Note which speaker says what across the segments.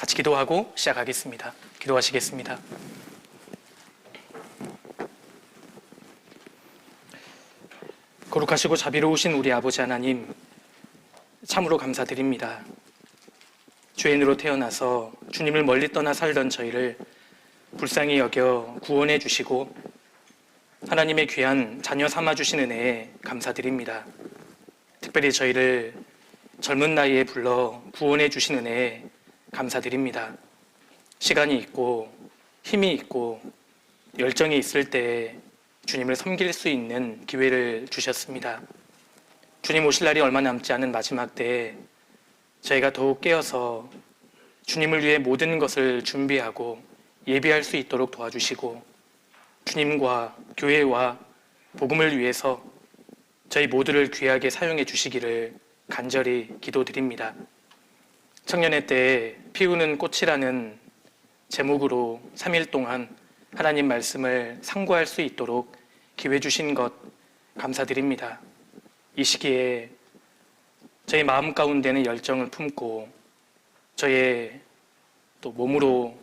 Speaker 1: 같이 기도하고 시작하겠습니다. 기도하시겠습니다. 거룩하시고 자비로우신 우리 아버지 하나님, 참으로 감사드립니다. 죄인으로 태어나서 주님을 멀리 떠나 살던 저희를 불쌍히 여겨 구원해 주시고 하나님의 귀한 자녀 삼아 주신 은혜에 감사드립니다. 특별히 저희를 젊은 나이에 불러 구원해 주신 은혜에 감사드립니다. 시간이 있고 힘이 있고 열정이 있을 때 주님을 섬길 수 있는 기회를 주셨습니다. 주님 오실 날이 얼마 남지 않은 마지막 때에 저희가 더욱 깨어서 주님을 위해 모든 것을 준비하고 예비할 수 있도록 도와주시고 주님과 교회와 복음을 위해서 저희 모두를 귀하게 사용해 주시기를 간절히 기도드립니다. 청년의 때에 피우는 꽃이라는 제목으로 3일 동안 하나님 말씀을 상고할 수 있도록 기회 주신 것 감사드립니다. 이 시기에 저희 마음 가운데는 열정을 품고 저의 또 몸으로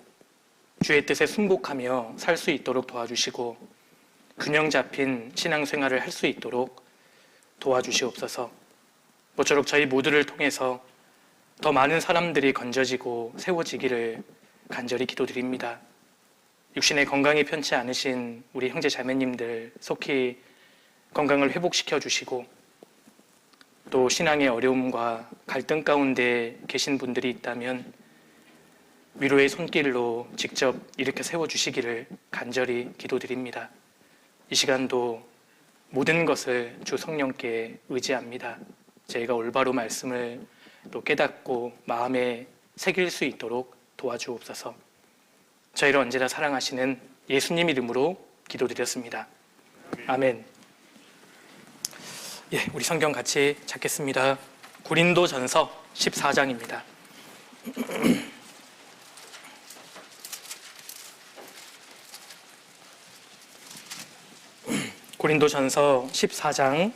Speaker 1: 주의 뜻에 순복하며 살 수 있도록 도와주시고 균형 잡힌 신앙생활을 할 수 있도록 도와주시옵소서. 모쪼록 저희 모두를 통해서 더 많은 사람들이 건져지고 세워지기를 간절히 기도드립니다. 육신의 건강이 편치 않으신 우리 형제 자매님들 속히 건강을 회복시켜 주시고 또 신앙의 어려움과 갈등 가운데 계신 분들이 있다면 위로의 손길로 직접 일으켜 세워주시기를 간절히 기도드립니다. 이 시간도 모든 것을 주 성령께 의지합니다. 저희가 올바로 말씀을 또 깨닫고 마음에 새길 수 있도록 도와주옵소서. 저희를 언제나 사랑하시는 예수님 이름으로 기도드렸습니다. 아멘. 예, 우리 성경 같이 찾겠습니다. 고린도전서 14장입니다. 고린도전서 14장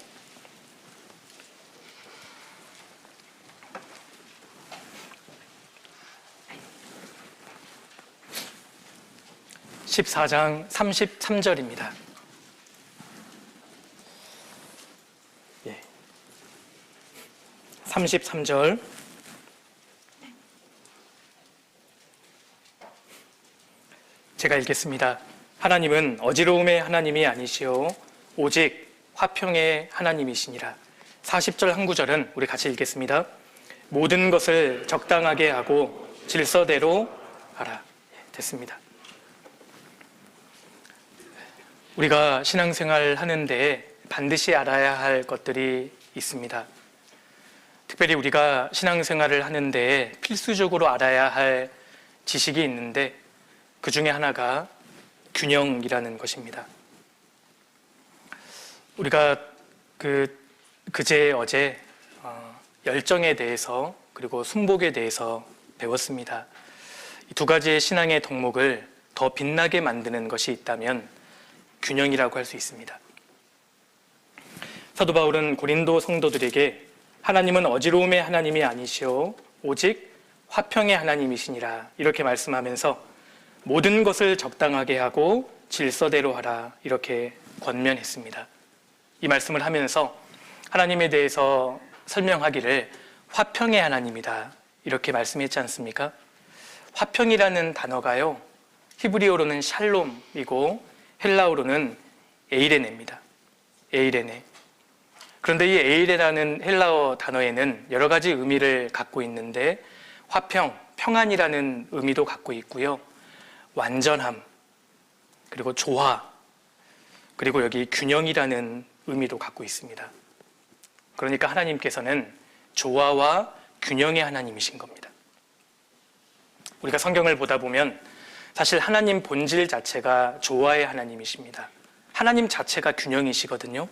Speaker 1: 14장 33절입니다. 예. 33절. 제가 읽겠습니다. 하나님은 어지러움의 하나님이 아니시오 오직 화평의 하나님이시니라. 40절 한 구절은 우리 같이 읽겠습니다. 모든 것을 적당하게 하고 질서대로 하라. 예, 됐습니다. 우리가 신앙생활 하는데 반드시 알아야 할 것들이 있습니다. 특별히 우리가 신앙생활을 하는데 필수적으로 알아야 할 지식이 있는데 그 중에 하나가 균형이라는 것입니다. 우리가 그제 어제 열정에 대해서 그리고 순복에 대해서 배웠습니다. 이 두 가지의 신앙의 덕목을 더 빛나게 만드는 것이 있다면 균형이라고 할 수 있습니다. 사도 바울은 고린도 성도들에게 하나님은 어지러움의 하나님이 아니시오 오직 화평의 하나님이시니라 이렇게 말씀하면서 모든 것을 적당하게 하고 질서대로 하라 이렇게 권면했습니다. 이 말씀을 하면서 하나님에 대해서 설명하기를 화평의 하나님이다 이렇게 말씀했지 않습니까? 화평이라는 단어가요 히브리어로는 샬롬이고 헬라어로는 에이레네입니다. 에이레네. 그런데 이 에이레라는 헬라어 단어에는 여러 가지 의미를 갖고 있는데 화평, 평안이라는 의미도 갖고 있고요. 완전함, 그리고 조화, 그리고 여기 균형이라는 의미도 갖고 있습니다. 그러니까 하나님께서는 조화와 균형의 하나님이신 겁니다. 우리가 성경을 보다 보면 사실 하나님 본질 자체가 조화의 하나님이십니다. 하나님 자체가 균형이시거든요.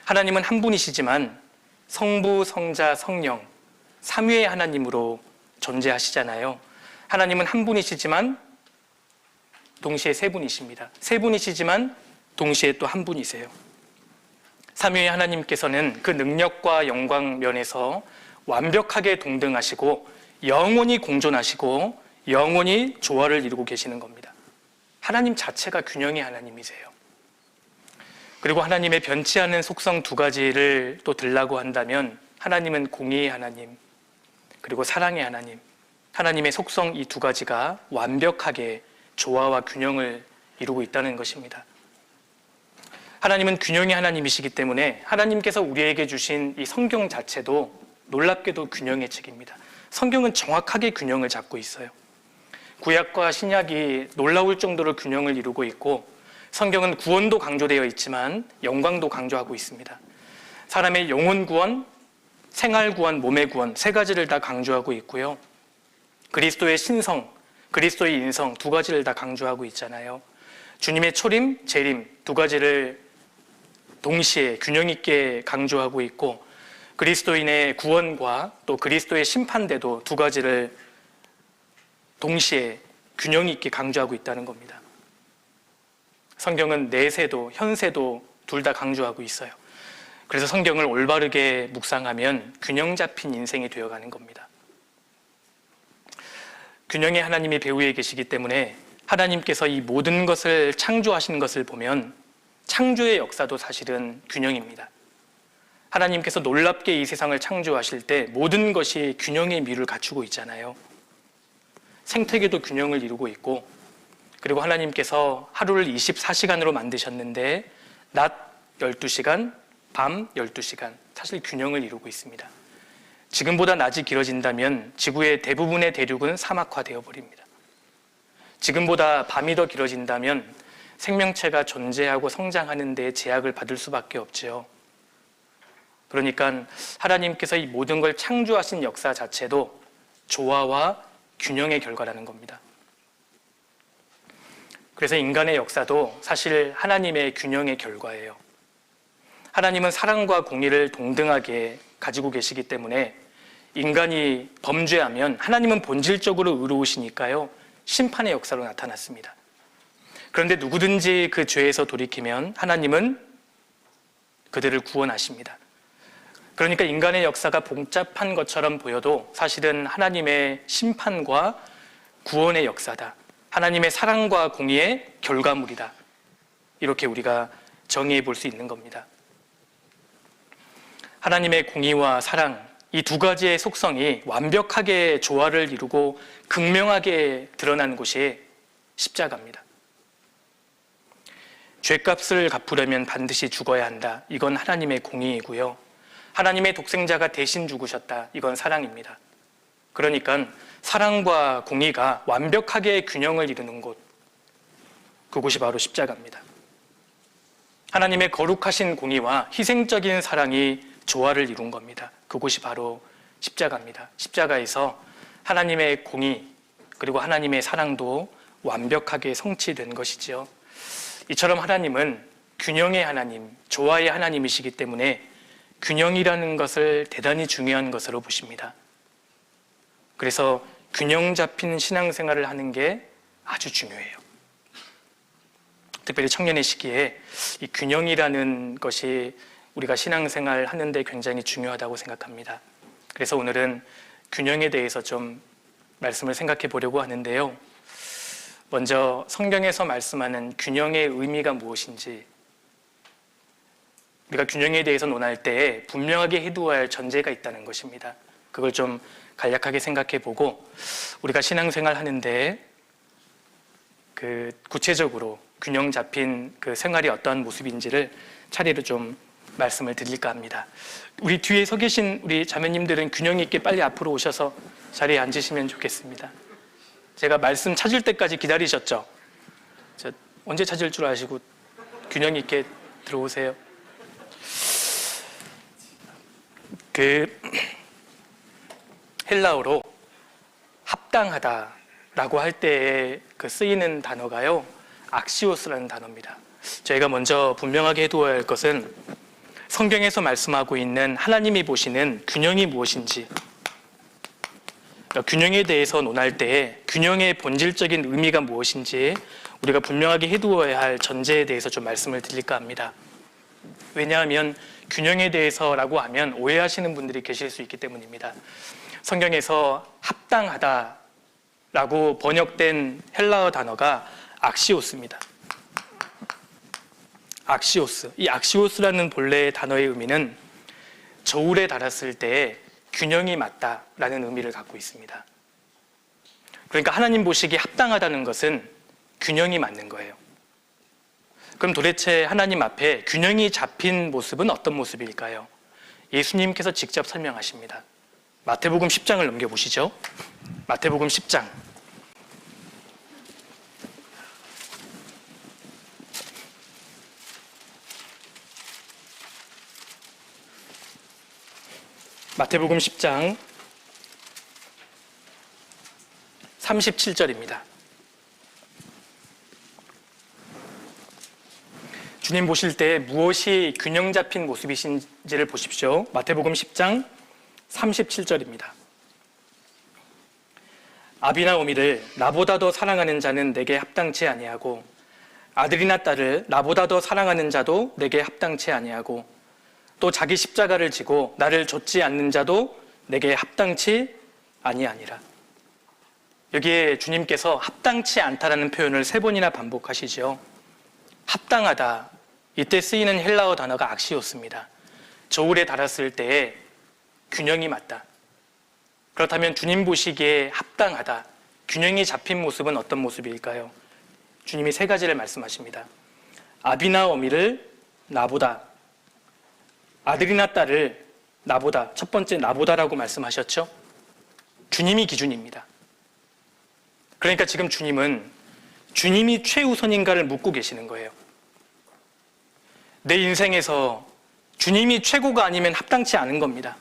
Speaker 1: 하나님은 한 분이시지만 성부, 성자, 성령 삼위의 하나님으로 존재하시잖아요. 하나님은 한 분이시지만 동시에 세 분이십니다. 세 분이시지만 동시에 또 한 분이세요. 삼위의 하나님께서는 그 능력과 영광 면에서 완벽하게 동등하시고 영원히 공존하시고 영원히 조화를 이루고 계시는 겁니다. 하나님 자체가 균형의 하나님이세요. 그리고 하나님의 변치 않은 속성 두 가지를 또 들라고 한다면 하나님은 공의의 하나님, 그리고 사랑의 하나님, 하나님의 속성 이 두 가지가 완벽하게 조화와 균형을 이루고 있다는 것입니다. 하나님은 균형의 하나님이시기 때문에 하나님께서 우리에게 주신 이 성경 자체도 놀랍게도 균형의 책입니다. 성경은 정확하게 균형을 잡고 있어요. 구약과 신약이 놀라울 정도로 균형을 이루고 있고, 성경은 구원도 강조되어 있지만 영광도 강조하고 있습니다. 사람의 영혼 구원, 생활 구원, 몸의 구원 세 가지를 다 강조하고 있고요. 그리스도의 신성, 그리스도의 인성 두 가지를 다 강조하고 있잖아요. 주님의 초림, 재림 두 가지를 동시에 균형 있게 강조하고 있고, 그리스도인의 구원과 또 그리스도의 심판대도 두 가지를 동시에 균형 있게 강조하고 있다는 겁니다. 성경은 내세도 현세도 둘 다 강조하고 있어요. 그래서 성경을 올바르게 묵상하면 균형 잡힌 인생이 되어가는 겁니다. 균형의 하나님이 배후에 계시기 때문에 하나님께서 이 모든 것을 창조하신 것을 보면 창조의 역사도 사실은 균형입니다. 하나님께서 놀랍게 이 세상을 창조하실 때 모든 것이 균형의 미를 갖추고 있잖아요. 생태계도 균형을 이루고 있고, 그리고 하나님께서 하루를 24시간으로 만드셨는데 낮 12시간, 밤 12시간, 사실 균형을 이루고 있습니다. 지금보다 낮이 길어진다면 지구의 대부분의 대륙은 사막화되어 버립니다. 지금보다 밤이 더 길어진다면 생명체가 존재하고 성장하는 데 제약을 받을 수밖에 없지요. 그러니까 하나님께서 이 모든 걸 창조하신 역사 자체도 조화와 균형의 결과라는 겁니다. 그래서 인간의 역사도 사실 하나님의 균형의 결과예요. 하나님은 사랑과 공의를 동등하게 가지고 계시기 때문에 인간이 범죄하면 하나님은 본질적으로 의로우시니까요, 심판의 역사로 나타났습니다. 그런데 누구든지 그 죄에서 돌이키면 하나님은 그들을 구원하십니다. 그러니까 인간의 역사가 복잡한 것처럼 보여도 사실은 하나님의 심판과 구원의 역사다. 하나님의 사랑과 공의의 결과물이다. 이렇게 우리가 정의해 볼 수 있는 겁니다. 하나님의 공의와 사랑, 이 두 가지의 속성이 완벽하게 조화를 이루고 극명하게 드러난 곳이 십자가입니다. 죄값을 갚으려면 반드시 죽어야 한다. 이건 하나님의 공의이고요. 하나님의 독생자가 대신 죽으셨다. 이건 사랑입니다. 그러니까 사랑과 공의가 완벽하게 균형을 이루는 곳, 그곳이 바로 십자가입니다. 하나님의 거룩하신 공의와 희생적인 사랑이 조화를 이룬 겁니다. 그곳이 바로 십자가입니다. 십자가에서 하나님의 공의 그리고 하나님의 사랑도 완벽하게 성취된 것이지요. 이처럼 하나님은 균형의 하나님, 조화의 하나님이시기 때문에 균형이라는 것을 대단히 중요한 것으로 보십니다. 그래서 균형 잡힌 신앙생활을 하는 게 아주 중요해요. 특별히 청년의 시기에 이 균형이라는 것이 우리가 신앙생활 하는데 굉장히 중요하다고 생각합니다. 그래서 오늘은 균형에 대해서 좀 말씀을 생각해 보려고 하는데요. 먼저 성경에서 말씀하는 균형의 의미가 무엇인지, 우리가 균형에 대해서 논할 때 분명하게 해두어야 할 전제가 있다는 것입니다. 그걸 좀 간략하게 생각해 보고 우리가 신앙생활 하는데 그 구체적으로 균형 잡힌 그 생활이 어떠한 모습인지를 차례로 좀 말씀을 드릴까 합니다. 우리 뒤에 서 계신 우리 자매님들은 균형 있게 빨리 앞으로 오셔서 자리에 앉으시면 좋겠습니다. 제가 말씀 찾을 때까지 기다리셨죠? 언제 찾을 줄 아시고 균형 있게 들어오세요. 그 헬라어로 합당하다라고 할 때 그 쓰이는 단어가요, 악시오스라는 단어입니다. 저희가 먼저 분명하게 해두어야 할 것은 성경에서 말씀하고 있는 하나님이 보시는 균형이 무엇인지, 균형에 대해서 논할 때 균형의 본질적인 의미가 무엇인지 우리가 분명하게 해두어야 할 전제에 대해서 좀 말씀을 드릴까 합니다. 왜냐하면 균형에 대해서라고 하면 오해하시는 분들이 계실 수 있기 때문입니다. 성경에서 합당하다라고 번역된 헬라어 단어가 악시오스입니다. 악시오스. 이 악시오스라는 본래의 단어의 의미는 저울에 달았을 때 균형이 맞다라는 의미를 갖고 있습니다. 그러니까 하나님 보시기에 합당하다는 것은 균형이 맞는 거예요. 그럼 도대체 하나님 앞에 균형이 잡힌 모습은 어떤 모습일까요? 예수님께서 직접 설명하십니다. 마태복음 10장을 넘겨보시죠. 마태복음 10장. 마태복음 10장 37절입니다. 주님 보실 때 무엇이 균형 잡힌 모습이신지를 보십시오. 마태복음 10장 37절입니다. 아비나 어미를 나보다 더 사랑하는 자는 내게 합당치 아니하고 아들이나 딸을 나보다 더 사랑하는 자도 내게 합당치 아니하고 또 자기 십자가를 지고 나를 좇지 않는 자도 내게 합당치 아니하니라. 여기에 주님께서 합당치 않다라는 표현을 3번이나 반복하시죠. 합당하다. 이때 쓰이는 헬라어 단어가 악시오스입니다. 저울에 달았을 때에 균형이 맞다. 그렇다면 주님 보시기에 합당하다. 균형이 잡힌 모습은 어떤 모습일까요? 주님이 3가지를 말씀하십니다. 아비나 어미를 나보다, 아들이나 딸을 나보다, 첫 번째 나보다라고 말씀하셨죠? 주님이 기준입니다. 그러니까 지금 주님은 주님이 최우선인가를 묻고 계시는 거예요. 내 인생에서 주님이 최고가 아니면 합당치 않은 겁니다.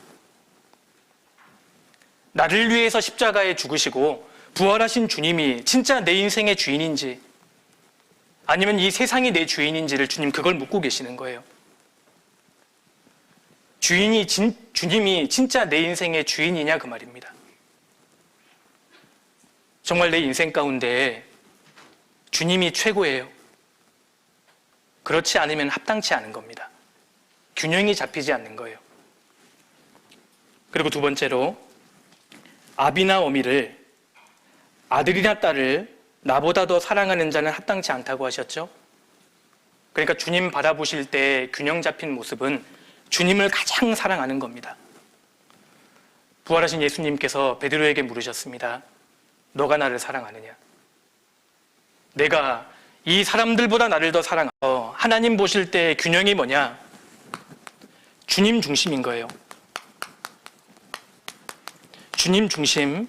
Speaker 1: 나를 위해서 십자가에 죽으시고 부활하신 주님이 진짜 내 인생의 주인인지 아니면 이 세상이 내 주인인지를 주님 그걸 묻고 계시는 거예요. 주님이 진짜 내 인생의 주인이냐 그 말입니다. 정말 내 인생 가운데 주님이 최고예요. 그렇지 않으면 합당치 않은 겁니다. 균형이 잡히지 않는 거예요. 그리고 2번째로 아비나 어미를, 아들이나 딸을 나보다 더 사랑하는 자는 합당치 않다고 하셨죠? 그러니까 주님 바라보실 때 균형 잡힌 모습은 주님을 가장 사랑하는 겁니다. 부활하신 예수님께서 베드로에게 물으셨습니다. 너가 나를 사랑하느냐? 내가 이 사람들보다 나를 더 사랑하고 하나님 보실 때 균형이 뭐냐? 주님 중심인 거예요. 주님 중심,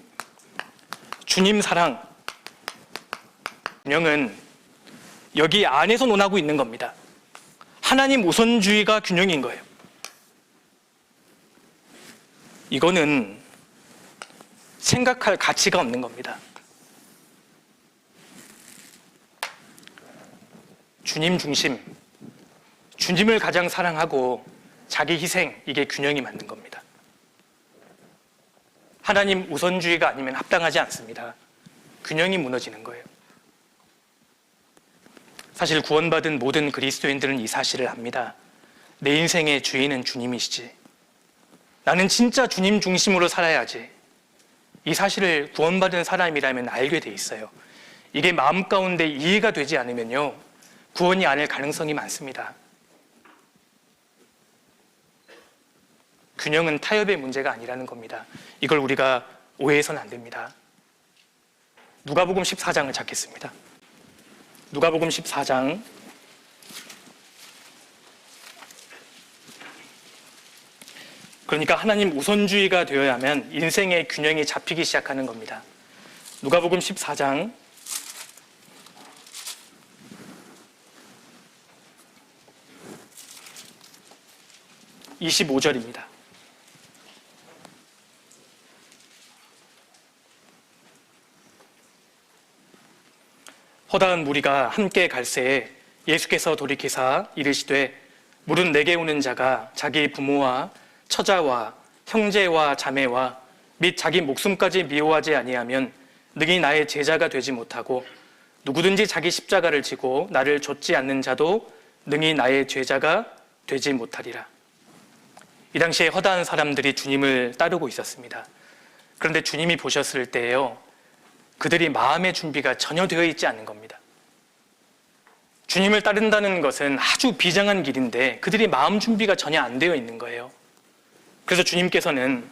Speaker 1: 주님 사랑. 균형은 여기 안에서 논하고 있는 겁니다. 하나님 우선주의가 균형인 거예요. 이거는 생각할 가치가 없는 겁니다. 주님 중심, 주님을 가장 사랑하고 자기 희생, 이게 균형이 맞는 겁니다. 하나님 우선주의가 아니면 합당하지 않습니다. 균형이 무너지는 거예요. 사실 구원받은 모든 그리스도인들은 이 사실을 압니다. 내 인생의 주인은 주님이시지. 나는 진짜 주님 중심으로 살아야지. 이 사실을 구원받은 사람이라면 알게 돼 있어요. 이게 마음 가운데 이해가 되지 않으면요, 구원이 아닐 가능성이 많습니다. 균형은 타협의 문제가 아니라는 겁니다. 이걸 우리가 오해해서는 안 됩니다. 누가복음 14장을 찾겠습니다. 누가복음 14장 '그러니까 하나님 우선주의가 되어야만 인생의 균형이 잡히기 시작하는 겁니다. 누가복음 14장 25절입니다. 허다한 무리가 함께 갈새에 예수께서 돌이키사 이르시되 물은 내게 오는 자가 자기 부모와 처자와 형제와 자매와 및 자기 목숨까지 미워하지 아니하면 능히 나의 제자가 되지 못하고 누구든지 자기 십자가를 지고 나를 좇지 않는 자도 능히 나의 제자가 되지 못하리라. 이 당시에 허다한 사람들이 주님을 따르고 있었습니다. 그런데 주님이 보셨을 때에요, 그들이 마음의 준비가 전혀 되어 있지 않은 겁니다. 주님을 따른다는 것은 아주 비장한 길인데 그들이 마음 준비가 전혀 안 되어 있는 거예요. 그래서 주님께서는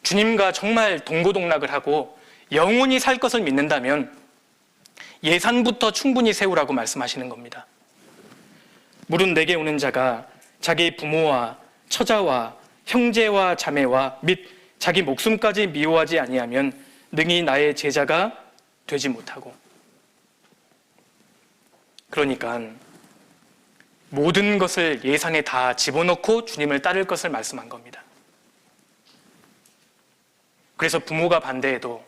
Speaker 1: 주님과 정말 동고동락을 하고 영원히 살 것을 믿는다면 예산부터 충분히 세우라고 말씀하시는 겁니다. 무릇 내게 오는 자가 자기 부모와 처자와 형제와 자매와 및 자기 목숨까지 미워하지 아니하면 능히 나의 제자가 되지 못하고. 그러니까 모든 것을 예산에 다 집어넣고 주님을 따를 것을 말씀한 겁니다. 그래서 부모가 반대해도,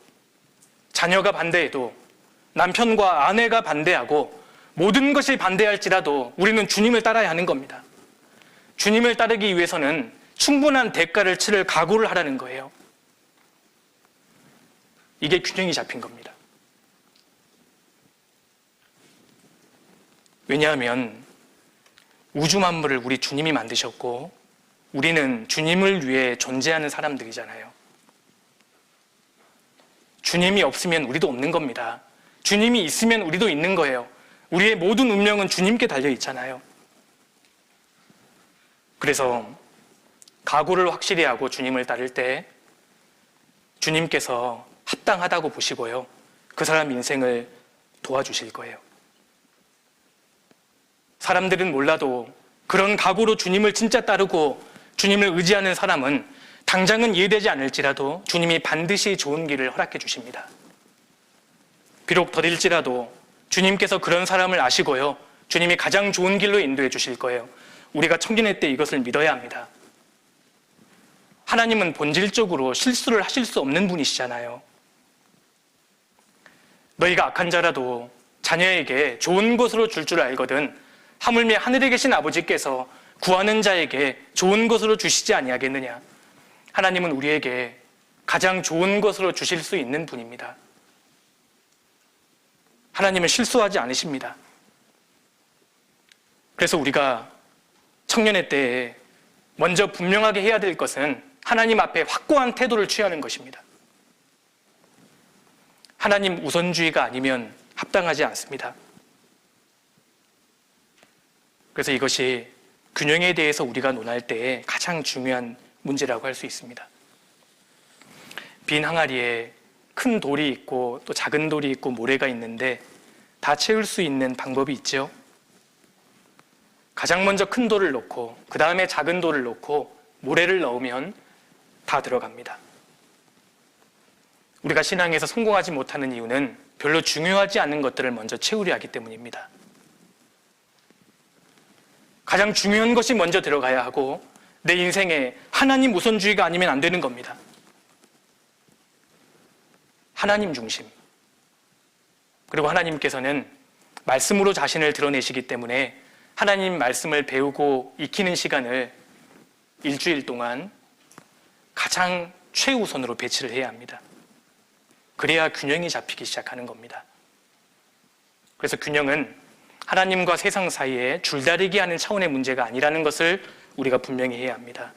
Speaker 1: 자녀가 반대해도, 남편과 아내가 반대하고 모든 것이 반대할지라도 우리는 주님을 따라야 하는 겁니다. 주님을 따르기 위해서는 충분한 대가를 치를 각오를 하라는 거예요. 이게 균형이 잡힌 겁니다. 왜냐하면 우주 만물을 우리 주님이 만드셨고 우리는 주님을 위해 존재하는 사람들이잖아요. 주님이 없으면 우리도 없는 겁니다. 주님이 있으면 우리도 있는 거예요. 우리의 모든 운명은 주님께 달려 있잖아요. 그래서 각오를 확실히 하고 주님을 따를 때 주님께서 합당하다고 보시고요, 그 사람 인생을 도와주실 거예요. 사람들은 몰라도 그런 각오로 주님을 진짜 따르고 주님을 의지하는 사람은 당장은 이해되지 않을지라도 주님이 반드시 좋은 길을 허락해 주십니다. 비록 더딜지라도 주님께서 그런 사람을 아시고요, 주님이 가장 좋은 길로 인도해 주실 거예요. 우리가 청년회 때 이것을 믿어야 합니다. 하나님은 본질적으로 실수를 하실 수 없는 분이시잖아요. 너희가 악한 자라도 자녀에게 좋은 것으로 줄 줄 알거든 하물며 하늘에 계신 아버지께서 구하는 자에게 좋은 것으로 주시지 아니하겠느냐. 하나님은 우리에게 가장 좋은 것으로 주실 수 있는 분입니다. 하나님은 실수하지 않으십니다. 그래서 우리가 청년회 때에 먼저 분명하게 해야 될 것은 하나님 앞에 확고한 태도를 취하는 것입니다. 하나님 우선주의가 아니면 합당하지 않습니다. 그래서 이것이 균형에 대해서 우리가 논할 때에 가장 중요한 문제라고 할 수 있습니다. 빈 항아리에 큰 돌이 있고 또 작은 돌이 있고 모래가 있는데 다 채울 수 있는 방법이 있죠. 가장 먼저 큰 돌을 넣고 그 다음에 작은 돌을 넣고 모래를 넣으면 다 들어갑니다. 우리가 신앙에서 성공하지 못하는 이유는 별로 중요하지 않은 것들을 먼저 채우려 하기 때문입니다. 가장 중요한 것이 먼저 들어가야 하고 내 인생에 하나님 우선주의가 아니면 안 되는 겁니다. 하나님 중심. 그리고 하나님께서는 말씀으로 자신을 드러내시기 때문에 하나님 말씀을 배우고 익히는 시간을 일주일 동안 가장 최우선으로 배치를 해야 합니다. 그래야 균형이 잡히기 시작하는 겁니다. 그래서 균형은 하나님과 세상 사이에 줄다리기 하는 차원의 문제가 아니라는 것을 우리가 분명히 해야 합니다.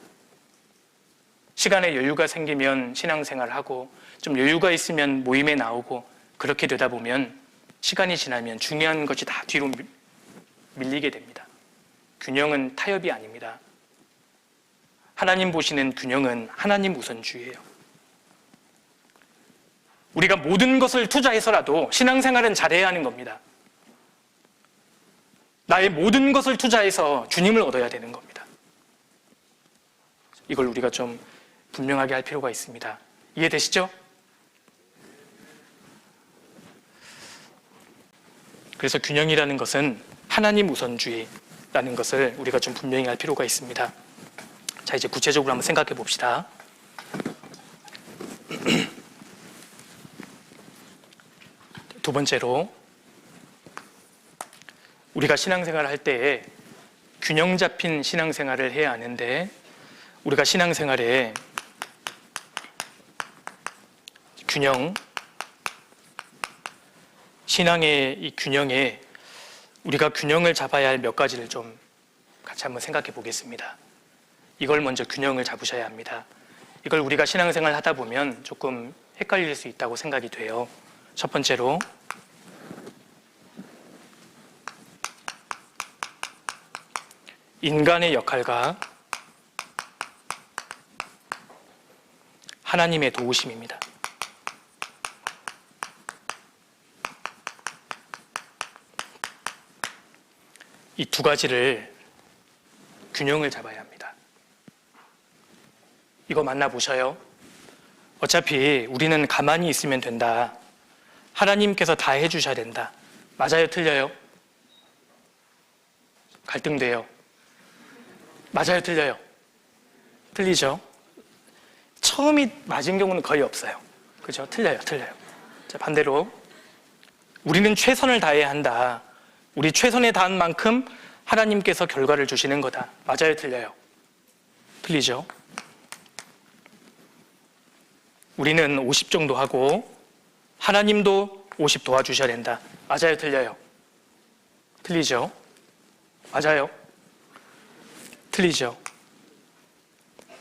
Speaker 1: 시간에 여유가 생기면 신앙생활하고 좀 여유가 있으면 모임에 나오고 그렇게 되다 보면 시간이 지나면 중요한 것이 다 뒤로 밀리게 됩니다. 균형은 타협이 아닙니다. 하나님 보시는 균형은 하나님 우선주의예요. 우리가 모든 것을 투자해서라도 신앙생활은 잘해야 하는 겁니다. 나의 모든 것을 투자해서 주님을 얻어야 되는 겁니다. 이걸 우리가 좀 분명하게 할 필요가 있습니다. 이해되시죠? 그래서 균형이라는 것은 하나님 우선주의라는 것을 우리가 좀 분명히 할 필요가 있습니다. 자, 이제 구체적으로 한번 생각해 봅시다. 두 번째로, 우리가 신앙생활을 할 때에 균형 잡힌 신앙생활을 해야 하는데, 우리가 신앙생활에 신앙의 이 균형에 우리가 균형을 잡아야 할 몇 가지를 좀 같이 한번 생각해 보겠습니다. 이걸 먼저 균형을 잡으셔야 합니다. 이걸 우리가 신앙생활 하다 보면 조금 헷갈릴 수 있다고 생각이 돼요. 첫 번째로 인간의 역할과 하나님의 도우심입니다. 이 두 가지를 균형을 잡아야 합니다. 이거 만나보셔요. 어차피 우리는 가만히 있으면 된다. 하나님께서 다 해주셔야 된다. 맞아요? 틀려요? 갈등돼요. 맞아요? 틀려요? 틀리죠? 처음이 맞은 경우는 거의 없어요. 그죠? 틀려요. 자, 반대로 우리는 최선을 다해야 한다. 우리 최선에 다한 만큼 하나님께서 결과를 주시는 거다. 맞아요? 틀려요? 틀리죠? 우리는 50 정도 하고 하나님도 50 도와주셔야 된다. 맞아요? 틀려요? 틀리죠? 맞아요? 틀리죠?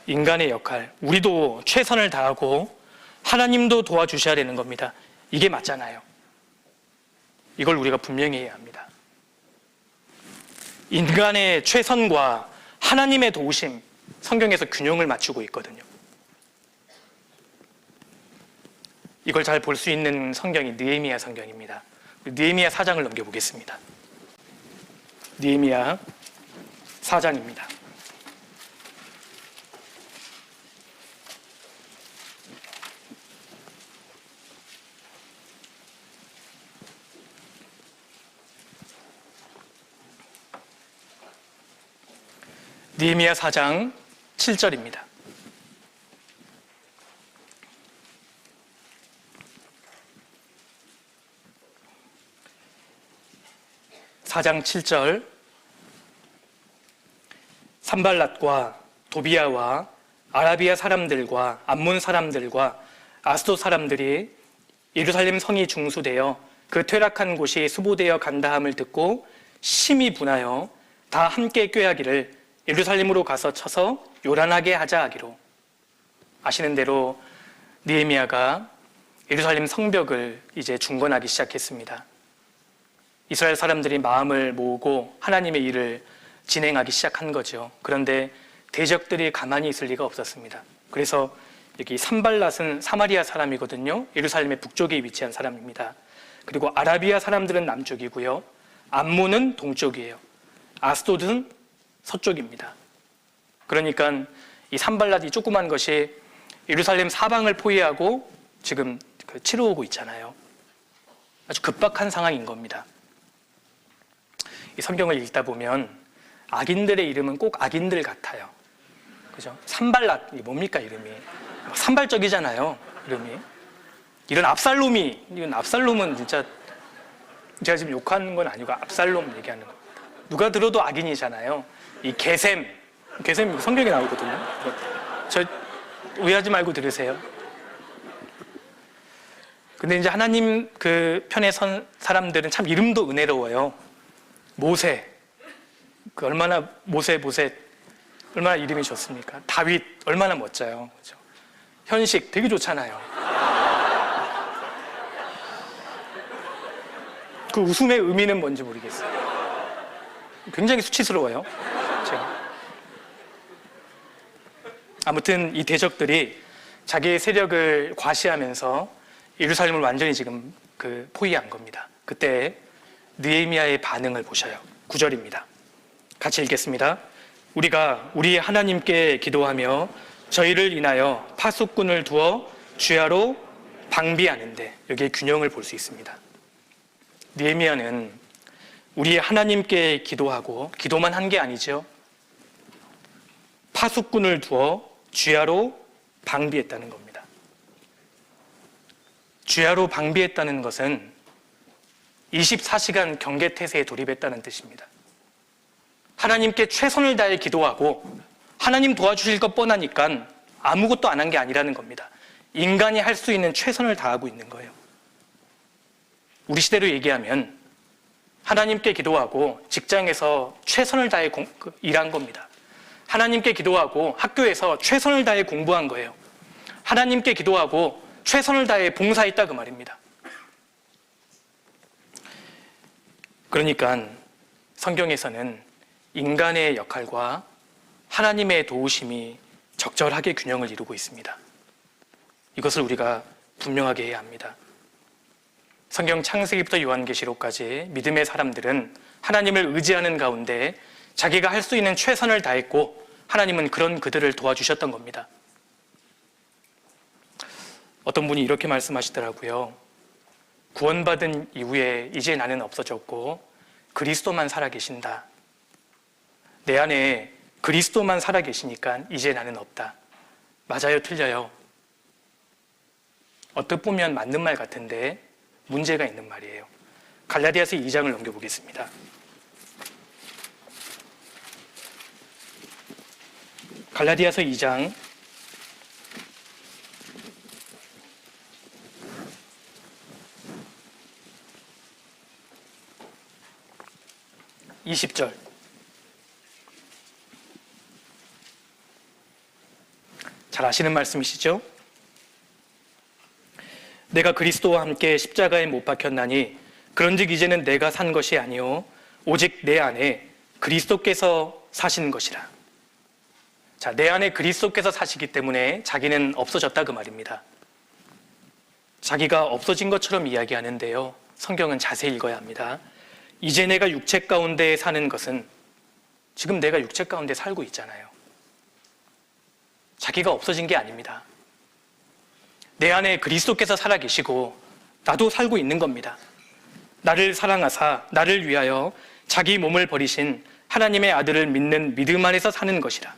Speaker 1: 인간의 역할, 우리도 최선을 다하고 하나님도 도와주셔야 되는 겁니다. 이게 맞잖아요. 이걸 우리가 분명히 해야 합니다. 인간의 최선과 하나님의 도우심, 성경에서 균형을 맞추고 있거든요. 이걸 잘 볼 수 있는 성경이 느헤미야 성경입니다. 느헤미야 4장을 넘겨보겠습니다. 느헤미야 4장입니다. 느헤미야 4장 7절입니다. (4장 7절) 산발랏과 도비아와 아라비아 사람들과 암몬 사람들과 아스돗 사람들이 예루살렘 성이 중수되어 그 퇴락한 곳이 수보되어 간다함을 듣고 심히 분하여 다 함께 꾀하기를 예루살렘으로 가서 쳐서 요란하게 하자 하기로. 아시는 대로 느헤미야가 예루살렘 성벽을 이제 중건하기 시작했습니다. 이스라엘 사람들이 마음을 모으고 하나님의 일을 진행하기 시작한 거죠. 그런데 대적들이 가만히 있을 리가 없었습니다. 그래서 여기 산발랏은 사마리아 사람이거든요. 예루살렘의 북쪽에 위치한 사람입니다. 그리고 아라비아 사람들은 남쪽이고요. 암몬은 동쪽이에요. 아스돗은 서쪽입니다. 그러니까 이 산발랏이 조그만 것이 예루살렘 사방을 포위하고 지금 치러오고 있잖아요. 아주 급박한 상황인 겁니다. 이 성경을 읽다 보면 악인들의 이름은 꼭 악인들 같아요. 그죠? 산발랏, 뭡니까 이름이? 산발적이잖아요, 이름이. 이런 압살롬은 진짜 제가 지금 욕하는 건 아니고 압살롬 얘기하는 겁니다. 누가 들어도 악인이잖아요. 이 게셈 성경에 나오거든요. 저 오해하지 말고 들으세요. 근데 이제 하나님 그 편에 선 사람들은 참 이름도 은혜로워요. 모세, 모세 얼마나 이름이 좋습니까? 다윗 얼마나 멋져요. 그렇죠? 현식 되게 좋잖아요. 그 웃음의 의미는 뭔지 모르겠어요. 굉장히 수치스러워요. 제가. 아무튼 이 대적들이 자기의 세력을 과시하면서 예루살렘을 완전히 지금 포위한 겁니다. 그때 느헤미야의 반응을 보셔요. 9절입니다. 같이 읽겠습니다. 우리가 우리 하나님께 기도하며 저희를 인하여 파수꾼을 두어 주야로 방비하는데, 여기에 균형을 볼 수 있습니다. 느헤미야는 우리 하나님께 기도하고 기도만 한 게 아니죠. 파수꾼을 두어 주야로 방비했다는 겁니다. 주야로 방비했다는 것은 24시간 경계태세에 돌입했다는 뜻입니다. 하나님께 최선을 다해 기도하고 하나님 도와주실 것 뻔하니까 아무것도 안 한 게 아니라는 겁니다. 인간이 할 수 있는 최선을 다하고 있는 거예요. 우리 시대로 얘기하면 하나님께 기도하고 직장에서 최선을 다해 일한 겁니다. 하나님께 기도하고 학교에서 최선을 다해 공부한 거예요. 하나님께 기도하고 최선을 다해 봉사했다 그 말입니다. 그러니까 성경에서는 인간의 역할과 하나님의 도우심이 적절하게 균형을 이루고 있습니다. 이것을 우리가 분명하게 해야 합니다. 성경 창세기부터 요한계시록까지 믿음의 사람들은 하나님을 의지하는 가운데 자기가 할 수 있는 최선을 다했고 하나님은 그런 그들을 도와주셨던 겁니다. 어떤 분이 이렇게 말씀하시더라고요. 구원받은 이후에 이제 나는 없어졌고 그리스도만 살아계신다. 내 안에 그리스도만 살아계시니까 이제 나는 없다. 맞아요, 틀려요? 어떻게 보면 맞는 말 같은데 문제가 있는 말이에요. 갈라디아서 2장을 넘겨보겠습니다. 갈라디아서 2장 20절. 잘 아시는 말씀이시죠? 내가 그리스도와 함께 십자가에 못 박혔나니 그런즉 이제는 내가 산 것이 아니요 오직 내 안에 그리스도께서 사시는 것이라. 자, 내 안에 그리스도께서 사시기 때문에 자기는 없어졌다 그 말입니다. 자기가 없어진 것처럼 이야기하는데요, 성경은 자세히 읽어야 합니다. 이제 내가 육체 가운데 사는 것은, 지금 내가 육체 가운데 살고 있잖아요. 자기가 없어진 게 아닙니다. 내 안에 그리스도께서 살아계시고 나도 살고 있는 겁니다. 나를 사랑하사 나를 위하여 자기 몸을 버리신 하나님의 아들을 믿는 믿음 안에서 사는 것이라.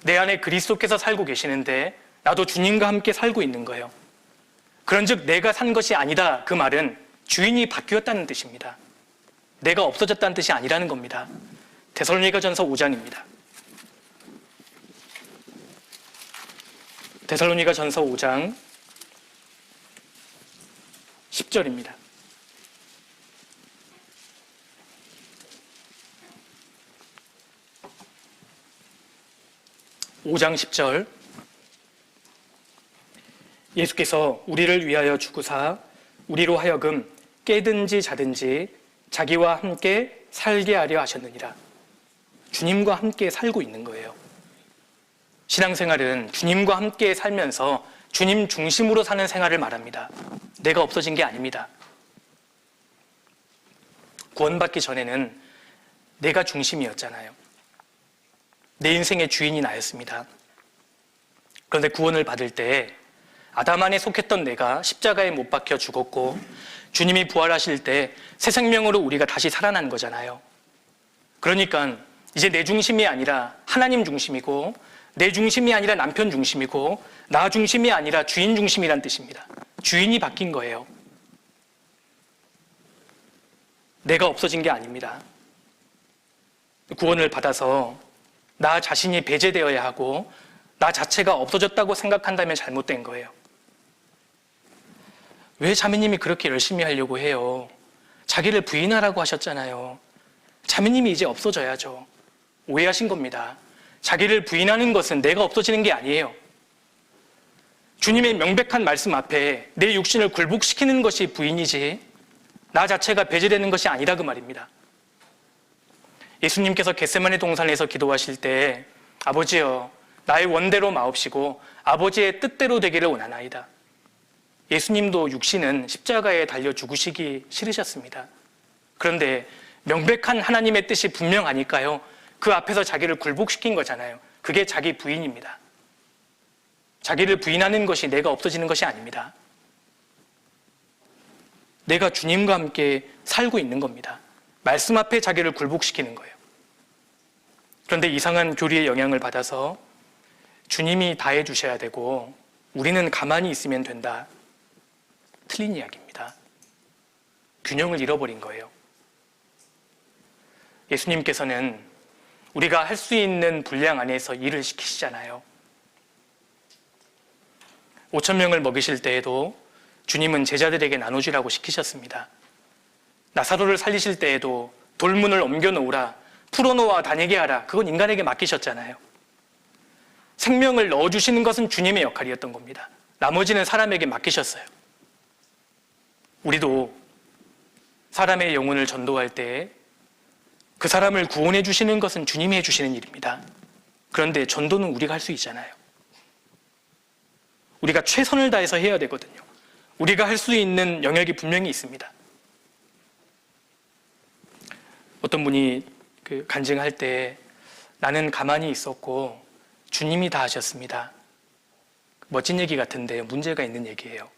Speaker 1: 내 안에 그리스도께서 살고 계시는데 나도 주님과 함께 살고 있는 거예요. 그런즉 내가 산 것이 아니다 그 말은 주인이 바뀌었다는 뜻입니다. 내가 없어졌다는 뜻이 아니라는 겁니다. 데살로니가전서 5장입니다. 데살로니가전서 5장 10절입니다. (5장 10절) 예수께서 우리를 위하여 죽으사 우리로 하여금 깨든지 자든지 자기와 함께 살게 하려 하셨느니라. 주님과 함께 살고 있는 거예요. 신앙생활은 주님과 함께 살면서 주님 중심으로 사는 생활을 말합니다. 내가 없어진 게 아닙니다. 구원받기 전에는 내가 중심이었잖아요. 내 인생의 주인이 나였습니다. 그런데 구원을 받을 때 아담 안에 속했던 내가 십자가에 못 박혀 죽었고 주님이 부활하실 때 새 생명으로 우리가 다시 살아난 거잖아요. 그러니까 이제 내 중심이 아니라 하나님 중심이고, 내 중심이 아니라 남편 중심이고, 나 중심이 아니라 주인 중심이란 뜻입니다. 주인이 바뀐 거예요. 내가 없어진 게 아닙니다. 구원을 받아서 나 자신이 배제되어야 하고 나 자체가 없어졌다고 생각한다면 잘못된 거예요. 왜 자매님이 그렇게 열심히 하려고 해요? 자기를 부인하라고 하셨잖아요. 자매님이 이제 없어져야죠. 오해하신 겁니다. 자기를 부인하는 것은 내가 없어지는 게 아니에요. 주님의 명백한 말씀 앞에 내 육신을 굴복시키는 것이 부인이지 나 자체가 배제되는 것이 아니라 그 말입니다. 예수님께서 겟세마네 동산에서 기도하실 때 아버지여 나의 원대로 마옵시고 아버지의 뜻대로 되기를 원하나이다. 예수님도 육신은 십자가에 달려 죽으시기 싫으셨습니다. 그런데 명백한 하나님의 뜻이 분명하니까요, 그 앞에서 자기를 굴복시킨 거잖아요. 그게 자기 부인입니다. 자기를 부인하는 것이 내가 없어지는 것이 아닙니다. 내가 주님과 함께 살고 있는 겁니다. 말씀 앞에 자기를 굴복시키는 거예요. 그런데 이상한 교리의 영향을 받아서 주님이 다 해주셔야 되고 우리는 가만히 있으면 된다. 틀린 이야기입니다. 균형을 잃어버린 거예요. 예수님께서는 우리가 할 수 있는 분량 안에서 일을 시키시잖아요. 5,000명을 먹이실 때에도 주님은 제자들에게 나눠주라고 시키셨습니다. 나사로를 살리실 때에도 돌문을 옮겨놓으라, 풀어놓아 다니게 하라, 그건 인간에게 맡기셨잖아요. 생명을 넣어주시는 것은 주님의 역할이었던 겁니다. 나머지는 사람에게 맡기셨어요. 우리도 사람의 영혼을 전도할 때 그 사람을 구원해 주시는 것은 주님이 해주시는 일입니다. 그런데 전도는 우리가 할 수 있잖아요. 우리가 최선을 다해서 해야 되거든요. 우리가 할 수 있는 영역이 분명히 있습니다. 어떤 분이 간증할 때 나는 가만히 있었고 주님이 다 하셨습니다. 멋진 얘기 같은데 문제가 있는 얘기예요.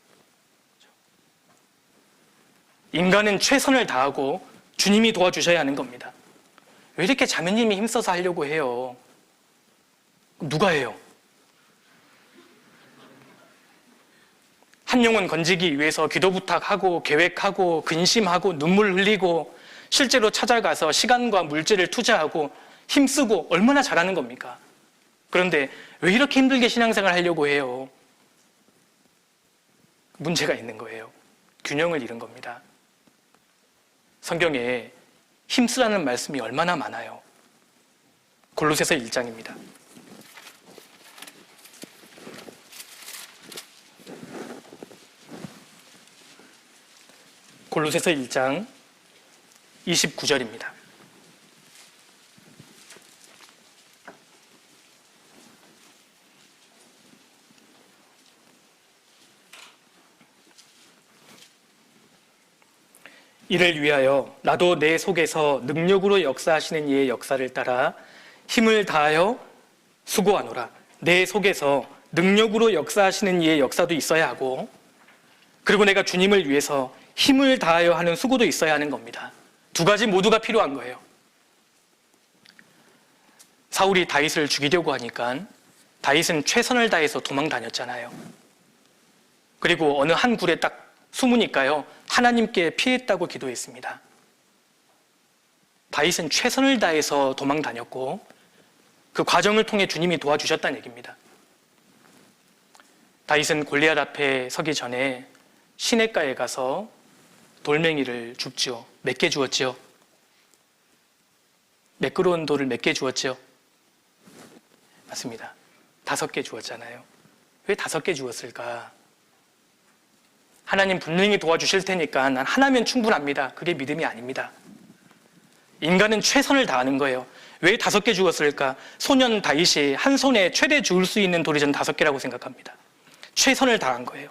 Speaker 1: 인간은 최선을 다하고 주님이 도와주셔야 하는 겁니다. 왜 이렇게 자매님이 힘써서 하려고 해요? 누가 해요? 한 영혼 건지기 위해서 기도 부탁하고 계획하고 근심하고 눈물 흘리고 실제로 찾아가서 시간과 물질을 투자하고 힘쓰고 얼마나 잘하는 겁니까? 그런데 왜 이렇게 힘들게 신앙생활 하려고 해요? 문제가 있는 거예요. 균형을 잃은 겁니다. 성경에 힘쓰라는 말씀이 얼마나 많아요. 골로새서 1장입니다. 골로새서 1장 29절입니다. 이를 위하여 나도 내 속에서 능력으로 역사하시는 이의 역사를 따라 힘을 다하여 수고하노라. 내 속에서 능력으로 역사하시는 이의 역사도 있어야 하고, 그리고 내가 주님을 위해서 힘을 다하여 하는 수고도 있어야 하는 겁니다. 두 가지 모두가 필요한 거예요. 사울이 다윗을 죽이려고 하니까 다윗은 최선을 다해서 도망 다녔잖아요. 그리고 어느 한 굴에 딱 숨으니까요, 하나님께 피했다고 기도했습니다. 다윗은 최선을 다해서 도망 다녔고 그 과정을 통해 주님이 도와주셨다는 얘기입니다. 다윗은 골리앗 앞에 서기 전에 시냇가에 가서 돌멩이를 줍죠. 몇 개 주었죠? 매끄러운 돌을 몇 개 주었죠? 맞습니다. 5개 주었잖아요. 왜 5개 주었을까? 하나님 분명히 도와주실 테니까 난 하나면 충분합니다. 그게 믿음이 아닙니다. 인간은 최선을 다하는 거예요. 왜 5개 주었을까? 소년 다윗이 한 손에 최대 주울 수 있는 돌이 전 5개라고 생각합니다. 최선을 다한 거예요.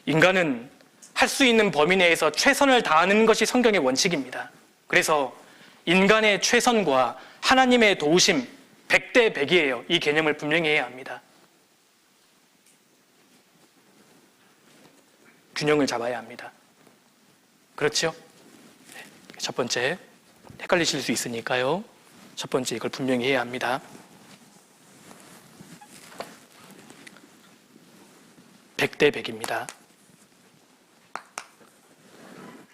Speaker 1: 인간은 할 수 있는 범위 내에서 최선을 다하는 것이 성경의 원칙입니다. 그래서 인간의 최선과 하나님의 도우심 100대 100이에요. 이 개념을 분명히 해야 합니다. 균형을 잡아야 합니다. 그렇죠? 네. 첫 번째, 헷갈리실 수 있으니까요. 첫 번째, 이걸 분명히 해야 합니다. 100대 100입니다.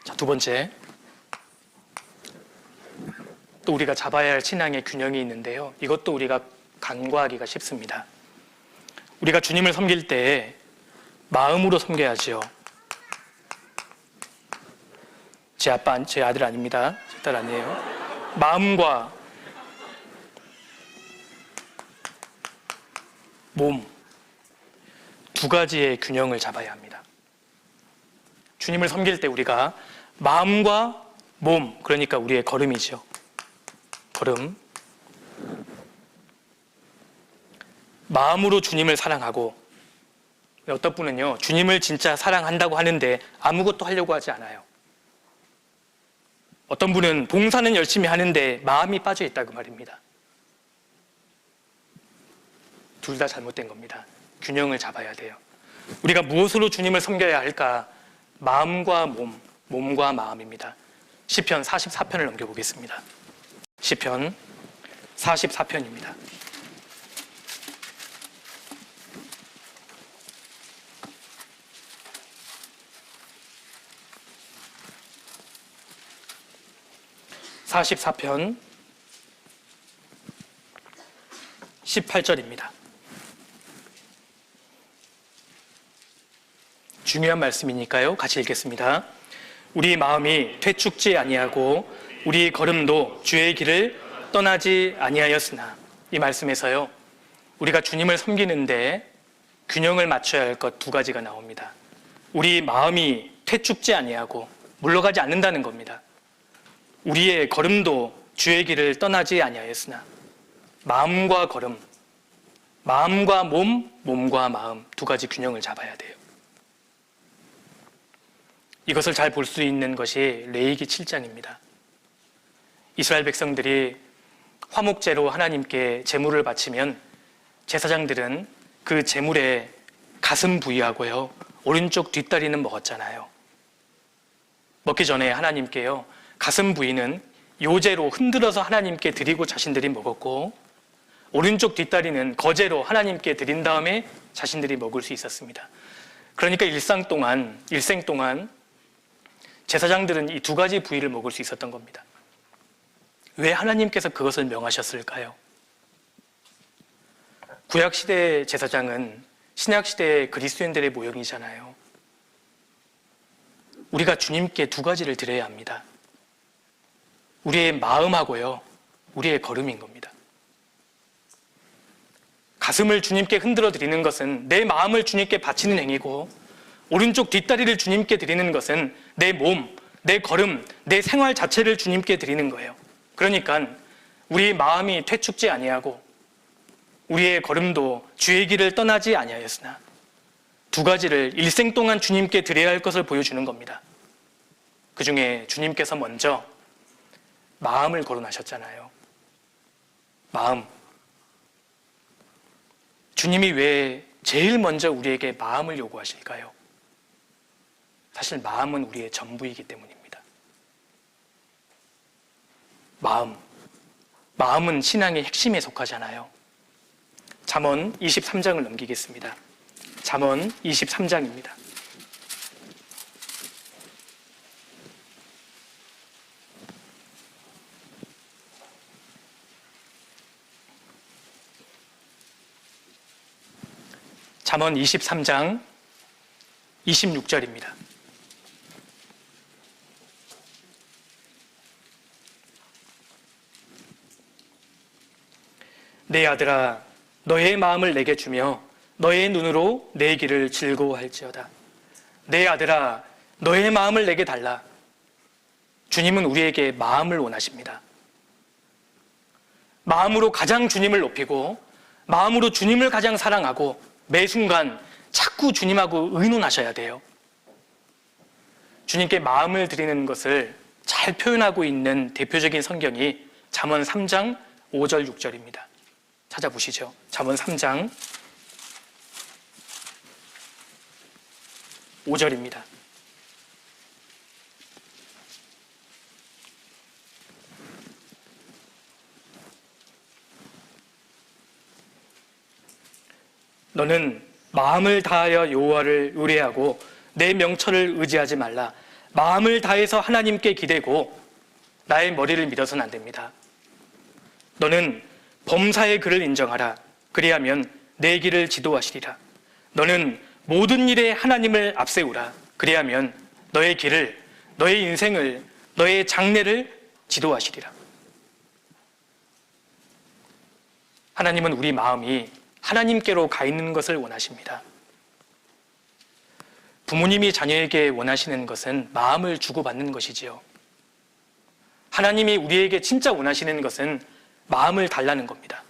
Speaker 1: 자, 두 번째, 또 우리가 잡아야 할 신앙의 균형이 있는데요. 이것도 우리가 간과하기가 쉽습니다. 우리가 주님을 섬길 때 마음으로 섬겨야지요. 제 아들 아닙니다. 제 딸 아니에요. 마음과 몸, 두 가지의 균형을 잡아야 합니다. 주님을 섬길 때 우리가 마음과 몸, 그러니까 우리의 걸음이죠. 걸음. 마음으로 주님을 사랑하고, 어떤 분은요, 주님을 진짜 사랑한다고 하는데 아무것도 하려고 하지 않아요. 어떤 분은 봉사는 열심히 하는데 마음이 빠져 있다고 말입니다. 둘 다 잘못된 겁니다. 균형을 잡아야 돼요. 우리가 무엇으로 주님을 섬겨야 할까? 마음과 몸, 몸과 마음입니다. 시편 44편을 넘겨보겠습니다. 시편 44편입니다. (44편) 18절입니다. 중요한 말씀이니까요. 같이 읽겠습니다. 우리 마음이 퇴축지 아니하고 우리 걸음도 주의 길을 떠나지 아니하였으나 이 말씀에서요, 우리가 주님을 섬기는데 균형을 맞춰야 할 것 두 가지가 나옵니다. 우리 마음이 퇴축지 아니하고 물러가지 않는다는 겁니다. 우리의 걸음도 주의 길을 떠나지 아니하였으나 마음과 걸음, 마음과 몸, 몸과 마음 두 가지 균형을 잡아야 돼요. 이것을 잘 볼 수 있는 것이 레위기 7장입니다. 이스라엘 백성들이 화목제로 하나님께 제물을 바치면 제사장들은 그 제물에 가슴 부위하고요, 오른쪽 뒷다리는 먹었잖아요. 먹기 전에 하나님께요, 가슴 부위는 요제로 흔들어서 하나님께 드리고 자신들이 먹었고, 오른쪽 뒷다리는 거제로 하나님께 드린 다음에 자신들이 먹을 수 있었습니다. 그러니까 일생 동안 제사장들은 이 두 가지 부위를 먹을 수 있었던 겁니다. 왜 하나님께서 그것을 명하셨을까요? 구약시대 제사장은 신약시대 그리스도인들의 모형이잖아요. 우리가 주님께 두 가지를 드려야 합니다. 우리의 마음하고요, 우리의 걸음인 겁니다. 가슴을 주님께 흔들어 드리는 것은 내 마음을 주님께 바치는 행위고, 오른쪽 뒷다리를 주님께 드리는 것은 내 몸, 내 걸음, 내 생활 자체를 주님께 드리는 거예요. 그러니까 우리 마음이 퇴축지 아니하고 우리의 걸음도 주의 길을 떠나지 아니하였으나 두 가지를 일생 동안 주님께 드려야 할 것을 보여주는 겁니다. 그 중에 주님께서 먼저 마음을 거론하셨잖아요. 마음. 주님이 왜 제일 먼저 우리에게 마음을 요구하실까요? 사실 마음은 우리의 전부이기 때문입니다. 마음은 신앙의 핵심에 속하잖아요. 잠언 23장을 넘기겠습니다. 잠언 23장입니다. 잠언 23장 26절입니다. 내 아들아, 너의 마음을 내게 주며 너의 눈으로 내 길을 즐거워할지어다. 내 아들아, 너의 마음을 내게 달라. 주님은 우리에게 마음을 원하십니다. 마음으로 가장 주님을 높이고, 마음으로 주님을 가장 사랑하고, 매 순간 자꾸 주님하고 의논하셔야 돼요. 주님께 마음을 드리는 것을 잘 표현하고 있는 대표적인 성경이 잠언 3장 5절 6절입니다. 찾아보시죠. 잠언 3장 5절입니다. 너는 마음을 다하여 여호와를 의뢰하고 내 명철을 의지하지 말라. 마음을 다해서 하나님께 기대고 나의 머리를 믿어서는 안 됩니다. 너는 범사의 그를 인정하라. 그리하면 내 길을 지도하시리라. 너는 모든 일에 하나님을 앞세우라. 그리하면 너의 길을, 너의 인생을, 너의 장래를 지도하시리라. 하나님은 우리 마음이 하나님께로 가 있는 것을 원하십니다. 부모님이 자녀에게 원하시는 것은 마음을 주고받는 것이지요. 하나님이 우리에게 진짜 원하시는 것은 마음을 달라는 겁니다.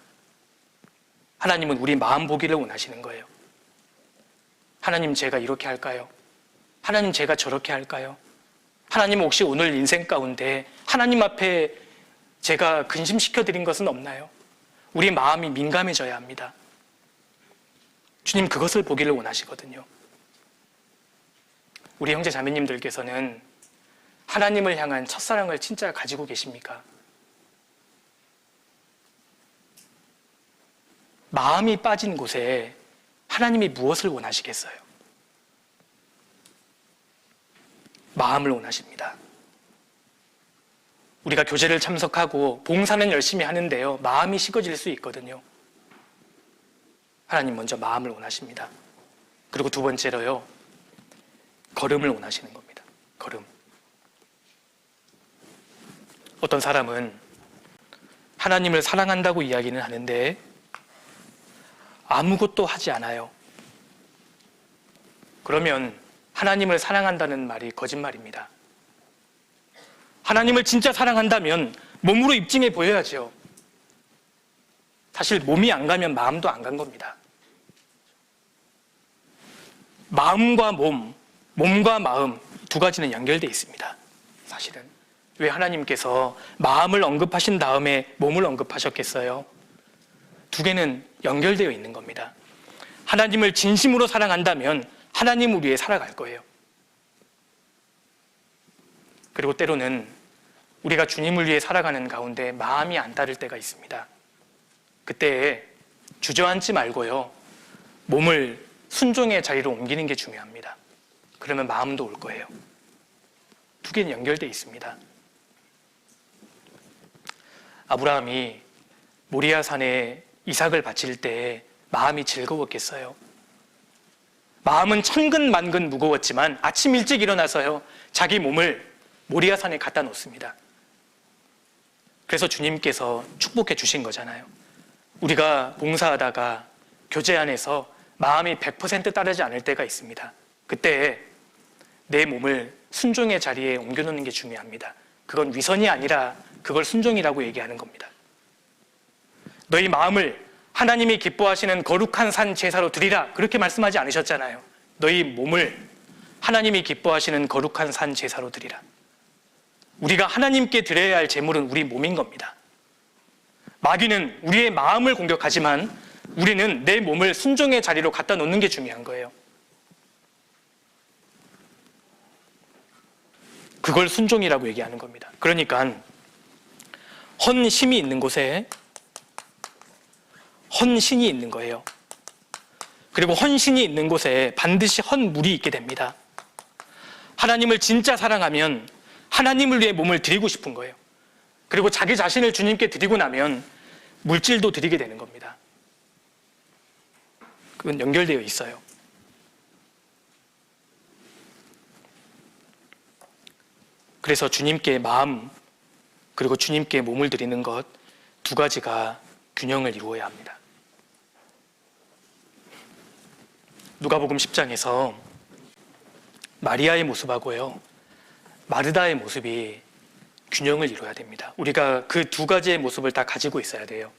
Speaker 1: 하나님은 우리 마음 보기를 원하시는 거예요. 하나님, 제가 이렇게 할까요? 하나님, 제가 저렇게 할까요? 하나님, 혹시 오늘 인생 가운데 하나님 앞에 제가 근심시켜 드린 것은 없나요? 우리 마음이 민감해져야 합니다. 주님 그것을 보기를 원하시거든요. 우리 형제 자매님들께서는 하나님을 향한 첫사랑을 진짜 가지고 계십니까? 마음이 빠진 곳에 하나님이 무엇을 원하시겠어요? 마음을 원하십니다. 우리가 교제를 참석하고 봉사는 열심히 하는데요, 마음이 식어질 수 있거든요. 하나님 먼저 마음을 원하십니다. 그리고 두 번째로요, 걸음을 원하시는 겁니다. 걸음. 어떤 사람은 하나님을 사랑한다고 이야기는 하는데 아무것도 하지 않아요. 그러면 하나님을 사랑한다는 말이 거짓말입니다. 하나님을 진짜 사랑한다면 몸으로 입증해 보여야죠. 사실 몸이 안 가면 마음도 안 간 겁니다. 마음과 몸, 몸과 마음 두 가지는 연결되어 있습니다. 사실은 왜 하나님께서 마음을 언급하신 다음에 몸을 언급하셨겠어요? 두 개는 연결되어 있는 겁니다. 하나님을 진심으로 사랑한다면 하나님을 위해 살아갈 거예요. 그리고 때로는 우리가 주님을 위해 살아가는 가운데 마음이 안 따를 때가 있습니다. 그때 주저앉지 말고요. 몸을 순종의 자리로 옮기는 게 중요합니다. 그러면 마음도 올 거예요. 두 개는 연결되어 있습니다. 아브라함이 모리아 산에 이삭을 바칠 때 마음이 즐거웠겠어요? 마음은 천근만근 무거웠지만 아침 일찍 일어나서요, 자기 몸을 모리아 산에 갖다 놓습니다. 그래서 주님께서 축복해 주신 거잖아요. 우리가 봉사하다가 교제 안에서 마음이 100% 따르지 않을 때가 있습니다. 그때 내 몸을 순종의 자리에 옮겨놓는 게 중요합니다. 그건 위선이 아니라 그걸 순종이라고 얘기하는 겁니다. 너희 마음을 하나님이 기뻐하시는 거룩한 산 제사로 드리라, 그렇게 말씀하지 않으셨잖아요. 너희 몸을 하나님이 기뻐하시는 거룩한 산 제사로 드리라. 우리가 하나님께 드려야 할 제물은 우리 몸인 겁니다. 마귀는 우리의 마음을 공격하지만 우리는 내 몸을 순종의 자리로 갖다 놓는 게 중요한 거예요. 그걸 순종이라고 얘기하는 겁니다. 그러니까 헌심이 있는 곳에 헌신이 있는 거예요. 그리고 헌신이 있는 곳에 반드시 헌물이 있게 됩니다. 하나님을 진짜 사랑하면 하나님을 위해 몸을 드리고 싶은 거예요. 그리고 자기 자신을 주님께 드리고 나면 물질도 드리게 되는 겁니다. 그건 연결되어 있어요. 그래서 주님께 마음 그리고 주님께 몸을 드리는 것 두 가지가 균형을 이루어야 합니다. 누가복음 10장에서 마리아의 모습하고요, 마르다의 모습이 균형을 이루어야 됩니다. 우리가 그 두 가지의 모습을 다 가지고 있어야 돼요.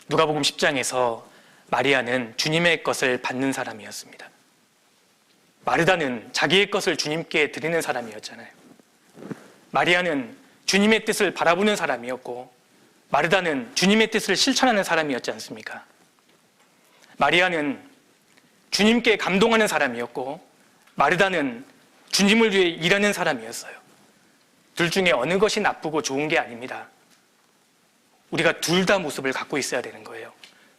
Speaker 1: 누가복음 10장에서 마리아는 주님의 것을 받는 사람이었습니다. 마르다는 자기의 것을 주님께 드리는 사람이었잖아요. 마리아는 주님의 뜻을 바라보는 사람이었고 마르다는 주님의 뜻을 실천하는 사람이었지 않습니까? 마리아는 주님께 감동하는 사람이었고 마르다는 주님을 위해 일하는 사람이었어요. 둘 중에 어느 것이 나쁘고 좋은 게 아닙니다. 우리가 둘 다 모습을 갖고 있어야 되는 거예요.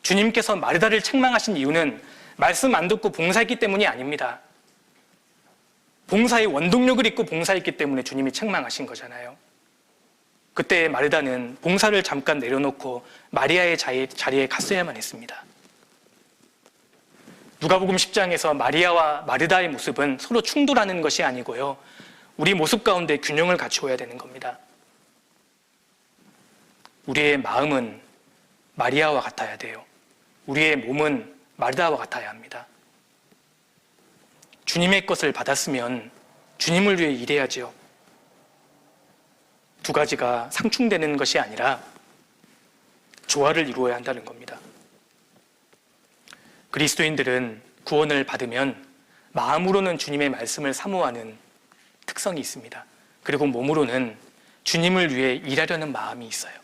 Speaker 1: 주님께서 마르다를 책망하신 이유는 말씀 안 듣고 봉사했기 때문이 아닙니다. 봉사의 원동력을 잊고 봉사했기 때문에 주님이 책망하신 거잖아요. 그때 마르다는 봉사를 잠깐 내려놓고 마리아의 자리에 갔어야만 했습니다. 누가복음 10장에서 마리아와 마르다의 모습은 서로 충돌하는 것이 아니고요, 우리 모습 가운데 균형을 갖추어야 되는 겁니다. 우리의 마음은 마리아와 같아야 돼요. 우리의 몸은 마르다와 같아야 합니다. 주님의 것을 받았으면 주님을 위해 일해야죠. 두 가지가 상충되는 것이 아니라 조화를 이루어야 한다는 겁니다. 그리스도인들은 구원을 받으면 마음으로는 주님의 말씀을 사모하는 특성이 있습니다. 그리고 몸으로는 주님을 위해 일하려는 마음이 있어요.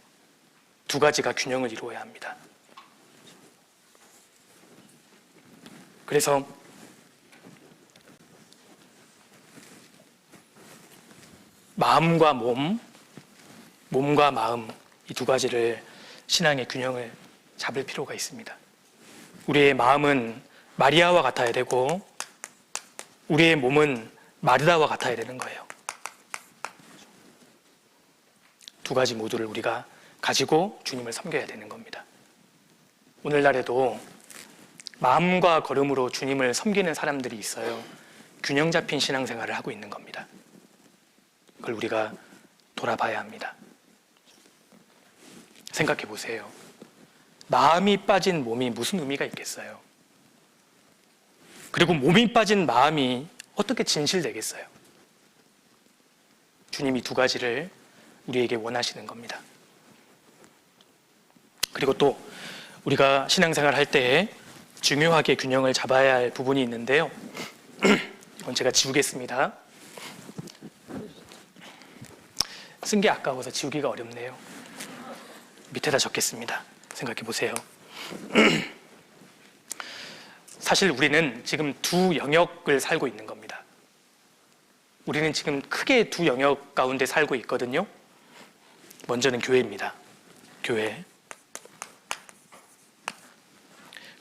Speaker 1: 두 가지가 균형을 이루어야 합니다. 그래서 마음과 몸, 몸과 마음, 이 두 가지를 신앙의 균형을 잡을 필요가 있습니다. 우리의 마음은 마리아와 같아야 되고 우리의 몸은 마르다와 같아야 되는 거예요. 두 가지 모두를 우리가 가지고 주님을 섬겨야 되는 겁니다. 오늘날에도 마음과 걸음으로 주님을 섬기는 사람들이 있어요. 균형 잡힌 신앙생활을 하고 있는 겁니다. 그걸 우리가 돌아봐야 합니다. 생각해 보세요. 마음이 빠진 몸이 무슨 의미가 있겠어요? 그리고 몸이 빠진 마음이 어떻게 진실되겠어요? 주님이 두 가지를 우리에게 원하시는 겁니다. 그리고 또 우리가 신앙생활 할 때 중요하게 균형을 잡아야 할 부분이 있는데요. 이건 제가 지우겠습니다. 쓴 게 아까워서 지우기가 어렵네요. 밑에다 적겠습니다. 생각해 보세요. 사실 우리는 지금 두 영역을 살고 있는 겁니다. 우리는 지금 크게 두 영역 가운데 살고 있거든요. 먼저는 교회입니다. 교회.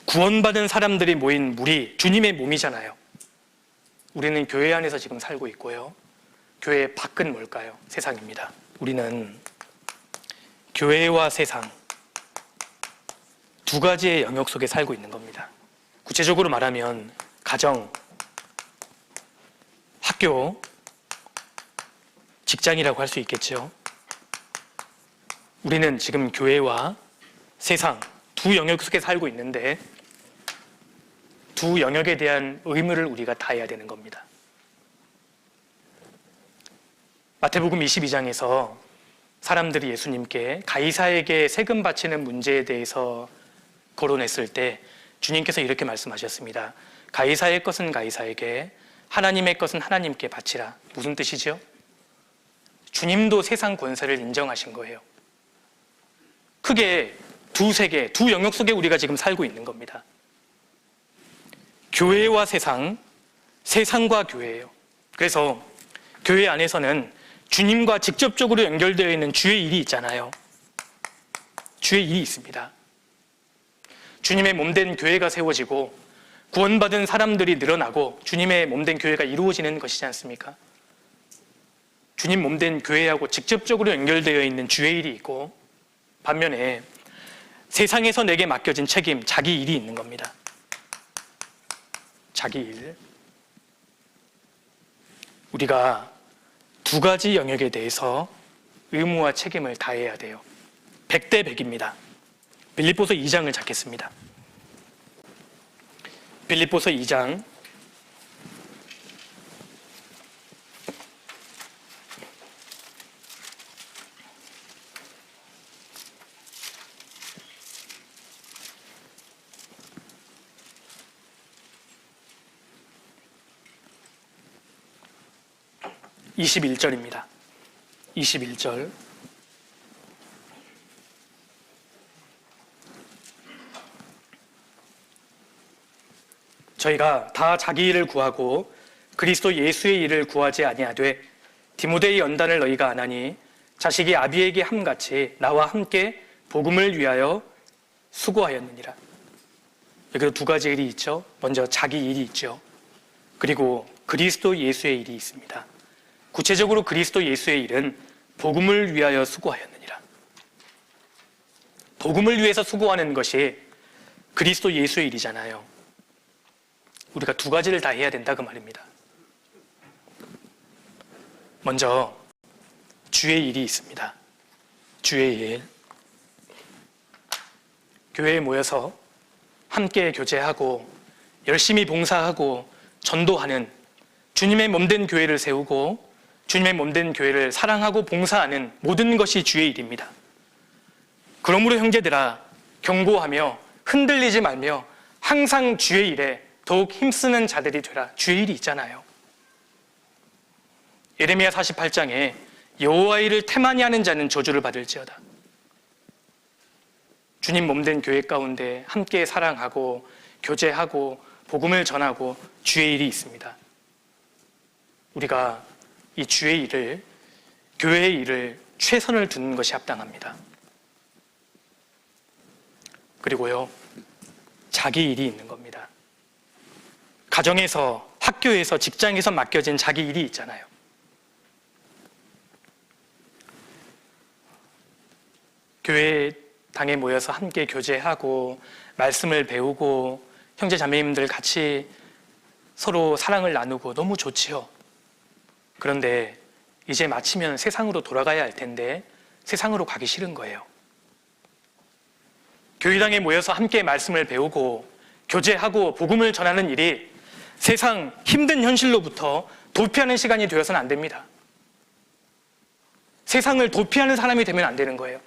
Speaker 1: 구원받은 사람들이 모인 무리, 주님의 몸이잖아요. 우리는 교회 안에서 지금 살고 있고요. 교회 밖은 뭘까요? 세상입니다. 우리는 교회와 세상 두 가지의 영역 속에 살고 있는 겁니다. 구체적으로 말하면 가정, 학교, 직장이라고 할 수 있겠죠. 우리는 지금 교회와 세상 두 영역 속에 살고 있는데 두 영역에 대한 의무를 우리가 다해야 되는 겁니다. 마태복음 22장에서 사람들이 예수님께 가이사에게 세금 바치는 문제에 대해서 거론했을 때 주님께서 이렇게 말씀하셨습니다. 가이사의 것은 가이사에게, 하나님의 것은 하나님께 바치라. 무슨 뜻이죠? 주님도 세상 권세를 인정하신 거예요. 크게 두 세계, 두 영역 속에 우리가 지금 살고 있는 겁니다. 교회와 세상, 세상과 교회예요. 그래서 교회 안에서는 주님과 직접적으로 연결되어 있는 주의 일이 있잖아요. 주의 일이 있습니다. 주님의 몸된 교회가 세워지고 구원받은 사람들이 늘어나고 주님의 몸된 교회가 이루어지는 것이지 않습니까? 주님 몸된 교회하고 직접적으로 연결되어 있는 주의 일이 있고, 반면에 세상에서 내게 맡겨진 책임, 자기 일이 있는 겁니다. 자기 일. 우리가 두 가지 영역에 대해서 의무와 책임을 다해야 돼요. 100대 100입니다. 빌립보서 2장을 찾겠습니다. 빌립보서 2장 21절입니다. 21절. 저희가 다 자기 일을 구하고 그리스도 예수의 일을 구하지 아니하되 디모데의 연단을 너희가 아나니 자식이 아비에게 함같이 나와 함께 복음을 위하여 수고하였느니라. 여기도 두 가지 일이 있죠. 먼저 자기 일이 있죠. 그리고 그리스도 예수의 일이 있습니다. 구체적으로 그리스도 예수의 일은 복음을 위하여 수고하였느니라. 복음을 위해서 수고하는 것이 그리스도 예수의 일이잖아요. 우리가 두 가지를 다 해야 된다 그 말입니다. 먼저 주의 일이 있습니다. 주의 일. 교회에 모여서 함께 교제하고 열심히 봉사하고 전도하는 주님의 몸된 교회를 세우고 주님의 몸된 교회를 사랑하고 봉사하는 모든 것이 주의 일입니다. 그러므로 형제들아 경고하며 흔들리지 말며 항상 주의 일에 더욱 힘쓰는 자들이 되라. 주의 일이 있잖아요. 예레미야 48장에 여호와의 일을 태만히 하는 자는 저주를 받을지어다. 주님 몸된 교회 가운데 함께 사랑하고 교제하고 복음을 전하고 주의 일이 있습니다. 우리가 이 주의 일을, 교회의 일을 최선을 두는 것이 합당합니다. 그리고요, 자기 일이 있는 겁니다. 가정에서, 학교에서, 직장에서 맡겨진 자기 일이 있잖아요. 교회 당에 모여서 함께 교제하고 말씀을 배우고 형제 자매님들 같이 서로 사랑을 나누고 너무 좋지요. 그런데 이제 마치면 세상으로 돌아가야 할 텐데 세상으로 가기 싫은 거예요. 교회당에 모여서 함께 말씀을 배우고 교제하고 복음을 전하는 일이 세상 힘든 현실로부터 도피하는 시간이 되어서는 안 됩니다. 세상을 도피하는 사람이 되면 안 되는 거예요.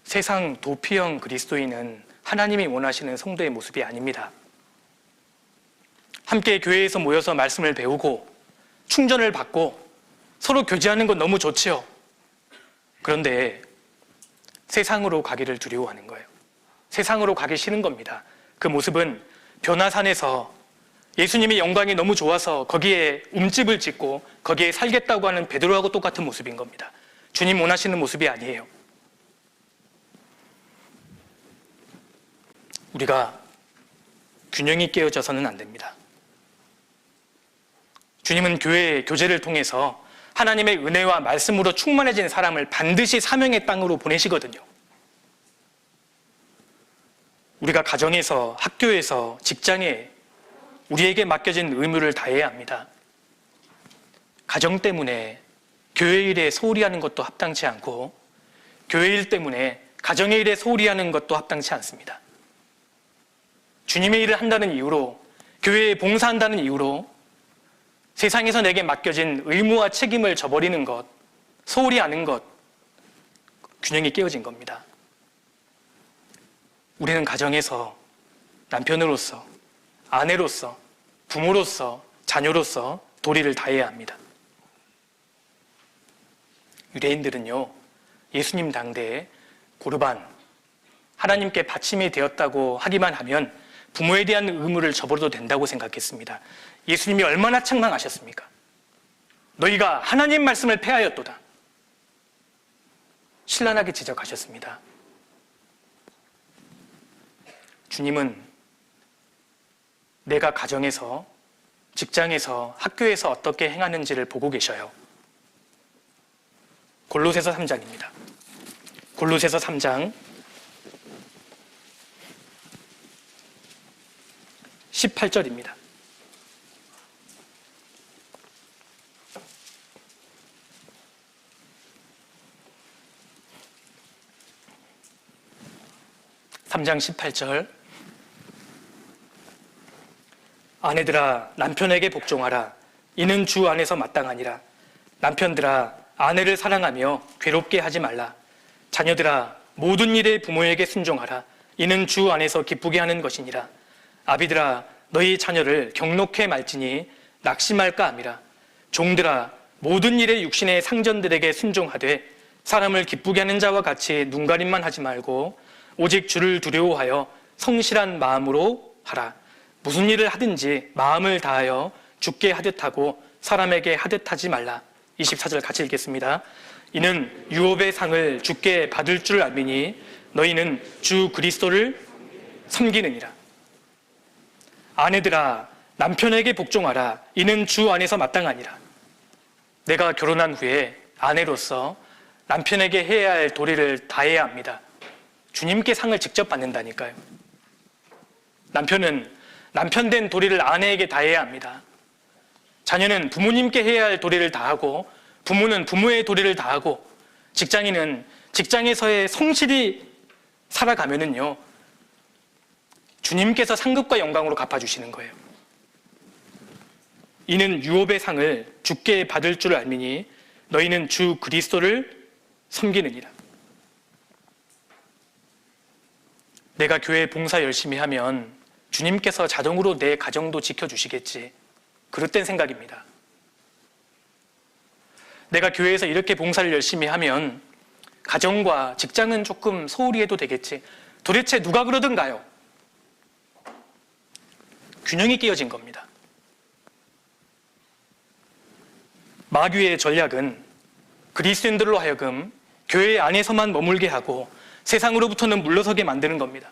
Speaker 1: 세상 도피형 그리스도인은 하나님이 원하시는 성도의 모습이 아닙니다. 함께 교회에서 모여서 말씀을 배우고 충전을 받고 서로 교제하는 건 너무 좋지요. 그런데 세상으로 가기를 두려워하는 거예요. 세상으로 가기 싫은 겁니다. 그 모습은 변화산에서 예수님의 영광이 너무 좋아서 거기에 움집을 짓고 거기에 살겠다고 하는 베드로하고 똑같은 모습인 겁니다. 주님 원하시는 모습이 아니에요. 우리가 균형이 깨어져서는 안 됩니다. 주님은 교회의 교제를 통해서 하나님의 은혜와 말씀으로 충만해진 사람을 반드시 사명의 땅으로 보내시거든요. 우리가 가정에서, 학교에서, 직장에 우리에게 맡겨진 의무를 다해야 합니다. 가정 때문에 교회 일에 소홀히 하는 것도 합당치 않고 교회 일 때문에 가정의 일에 소홀히 하는 것도 합당치 않습니다. 주님의 일을 한다는 이유로, 교회에 봉사한다는 이유로 세상에서 내게 맡겨진 의무와 책임을 저버리는 것, 소홀히 하는 것, 균형이 깨어진 겁니다. 우리는 가정에서 남편으로서, 아내로서, 부모로서, 자녀로서 도리를 다해야 합니다. 유대인들은요, 예수님 당대에 고르반, 하나님께 바침이 되었다고 하기만 하면 부모에 대한 의무를 저버려도 된다고 생각했습니다. 예수님이 얼마나 책망하셨습니까? 너희가 하나님 말씀을 폐하였도다. 신랄하게 지적하셨습니다. 주님은 내가 가정에서, 직장에서, 학교에서 어떻게 행하는지를 보고 계셔요. 골로새서 3장입니다. 골로새서 3장 18절입니다. (3장 18절) 아내들아 남편에게 복종하라. 이는 주 안에서 마땅하니라. 남편들아 아내를 사랑하며 괴롭게 하지 말라. 자녀들아 모든 일에 부모에게 순종하라. 이는 주 안에서 기쁘게 하는 것이니라. 아비들아 너희 자녀를 경록해 말지니 낙심할까 함이라. 종들아 모든 일에 육신의 상전들에게 순종하되 사람을 기쁘게 하는 자와 같이 눈가림만 하지 말고 오직 주를 두려워하여 성실한 마음으로 하라. 무슨 일을 하든지 마음을 다하여 주께 하듯 하고 사람에게 하듯 하지 말라. 24절 같이 읽겠습니다. 이는 유업의 상을 주께 받을 줄 알미니 너희는 주 그리스도를 섬기느니라. 아내들아 남편에게 복종하라. 이는 주 안에서 마땅하니라. 내가 결혼한 후에 아내로서 남편에게 해야 할 도리를 다해야 합니다. 주님께 상을 직접 받는다니까요. 남편은 남편된 도리를 아내에게 다해야 합니다. 자녀는 부모님께 해야 할 도리를 다하고 부모는 부모의 도리를 다하고 직장인은 직장에서의 성실히 살아가면은요 주님께서 상급과 영광으로 갚아주시는 거예요. 이는 유업의 상을 주께 받을 줄 알미니 너희는 주 그리스도를 섬기느니라. 내가 교회 봉사 열심히 하면 주님께서 자동으로 내 가정도 지켜주시겠지. 그릇된 생각입니다. 내가 교회에서 이렇게 봉사를 열심히 하면 가정과 직장은 조금 소홀히 해도 되겠지. 도대체 누가 그러던가요? 균형이 깨어진 겁니다. 마귀의 전략은 그리스도인들로 하여금 교회 안에서만 머물게 하고 세상으로부터는 물러서게 만드는 겁니다.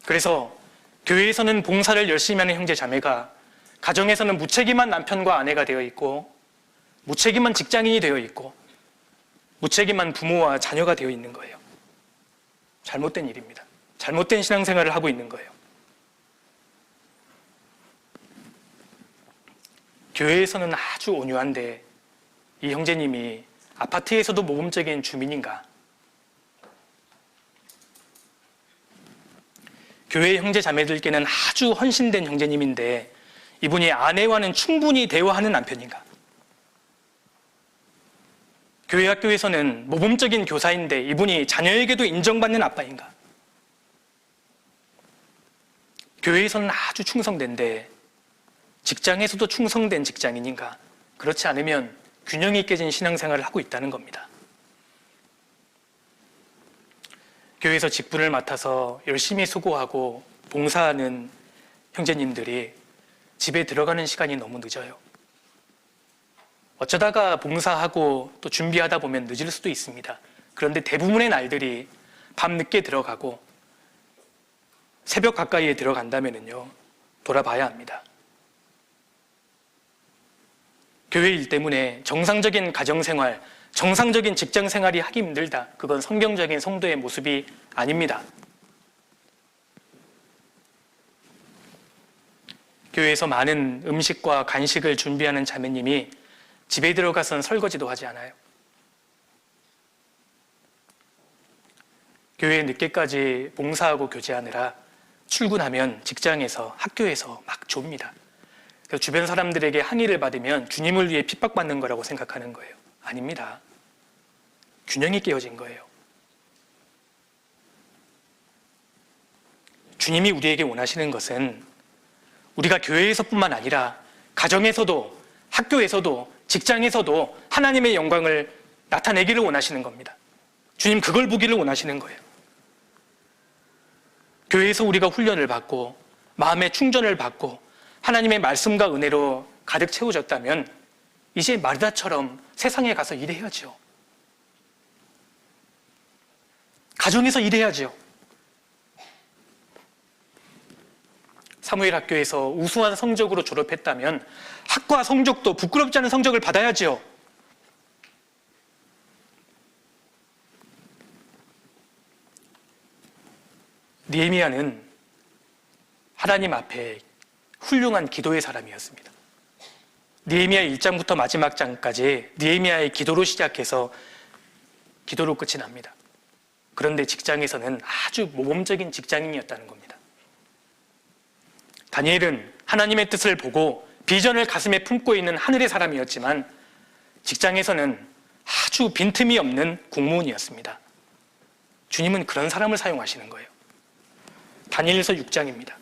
Speaker 1: 그래서 교회에서는 봉사를 열심히 하는 형제 자매가 가정에서는 무책임한 남편과 아내가 되어 있고 무책임한 직장인이 되어 있고 무책임한 부모와 자녀가 되어 있는 거예요. 잘못된 일입니다. 잘못된 신앙생활을 하고 있는 거예요. 교회에서는 아주 온유한데 이 형제님이 아파트에서도 모범적인 주민인가? 교회 형제 자매들께는 아주 헌신된 형제님인데 이분이 아내와는 충분히 대화하는 남편인가? 교회 학교에서는 모범적인 교사인데 이분이 자녀에게도 인정받는 아빠인가? 교회에서는 아주 충성된데 직장에서도 충성된 직장인인가? 그렇지 않으면 균형이 깨진 신앙생활을 하고 있다는 겁니다. 교회에서 직분을 맡아서 열심히 수고하고 봉사하는 형제님들이 집에 들어가는 시간이 너무 늦어요. 어쩌다가 봉사하고 또 준비하다 보면 늦을 수도 있습니다. 그런데 대부분의 날들이 밤늦게 들어가고 새벽 가까이에 들어간다면요, 돌아봐야 합니다. 교회 일 때문에 정상적인 가정생활, 정상적인 직장생활이 하기 힘들다. 그건 성경적인 성도의 모습이 아닙니다. 교회에서 많은 음식과 간식을 준비하는 자매님이 집에 들어가선 설거지도 하지 않아요. 교회에 늦게까지 봉사하고 교제하느라 출근하면 직장에서, 학교에서 막 좁니다. 그래서 주변 사람들에게 항의를 받으면 주님을 위해 핍박받는 거라고 생각하는 거예요. 아닙니다. 균형이 깨어진 거예요. 주님이 우리에게 원하시는 것은 우리가 교회에서뿐만 아니라 가정에서도, 학교에서도, 직장에서도 하나님의 영광을 나타내기를 원하시는 겁니다. 주님 그걸 보기를 원하시는 거예요. 교회에서 우리가 훈련을 받고 마음의 충전을 받고 하나님의 말씀과 은혜로 가득 채워졌다면 이제 마르다처럼 세상에 가서 일해야죠. 가정에서 일해야죠. 사무엘 학교에서 우수한 성적으로 졸업했다면 학과 성적도 부끄럽지 않은 성적을 받아야죠. 느헤미야는 하나님 앞에 훌륭한 기도의 사람이었습니다. 느헤미야 1장부터 마지막 장까지 느헤미야의 기도로 시작해서 기도로 끝이 납니다. 그런데 직장에서는 아주 모범적인 직장인이었다는 겁니다. 다니엘은 하나님의 뜻을 보고 비전을 가슴에 품고 있는 하늘의 사람이었지만 직장에서는 아주 빈틈이 없는 공무원이었습니다. 주님은 그런 사람을 사용하시는 거예요. 다니엘서 6장입니다.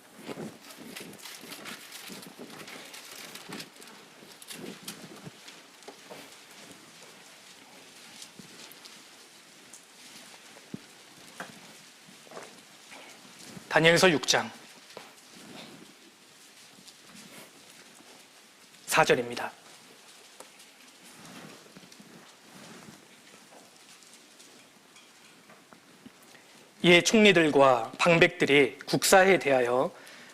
Speaker 1: 다니엘서 6장 4절입니다. 이에 총리들과 방백들이 국사에 대하여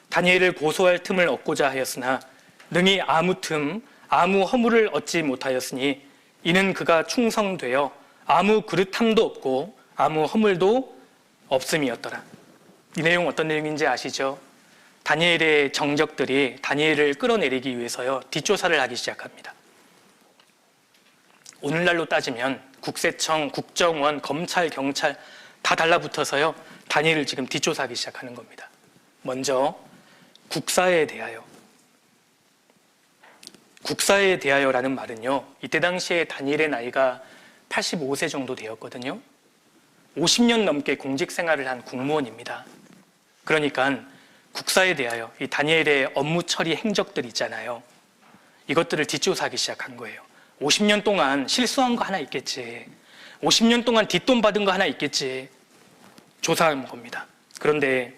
Speaker 1: 다니엘을 고소할 틈을 얻고자 하였으나 능히 아무 틈, 아무 허물을 얻지 못하였으니 이는 그가 충성되어 아무 그릇함도 없고 아무 허물도 없음이었더라. 이 내용 어떤 내용인지 아시죠? 다니엘의 정적들이 다니엘을 끌어내리기 위해서요, 뒷조사를 하기 시작합니다. 오늘날로 따지면 국세청, 국정원, 검찰, 경찰 다 달라붙어서요, 다니엘을 지금 뒷조사하기 시작하는 겁니다. 먼저 국사에 대하여. 국사에 대하여라는 말은요, 이때 당시에 다니엘의 나이가 85세 정도 되었거든요. 50년 넘게 공직 생활을 한 공무원입니다. 그러니까 국사에 대하여 이 다니엘의 업무 처리 행적들 있잖아요. 이것들을 뒷조사하기 시작한 거예요. 50년 동안 실수한 거 하나 있겠지. 50년 동안 뒷돈 받은 거 하나 있겠지. 조사한 겁니다. 그런데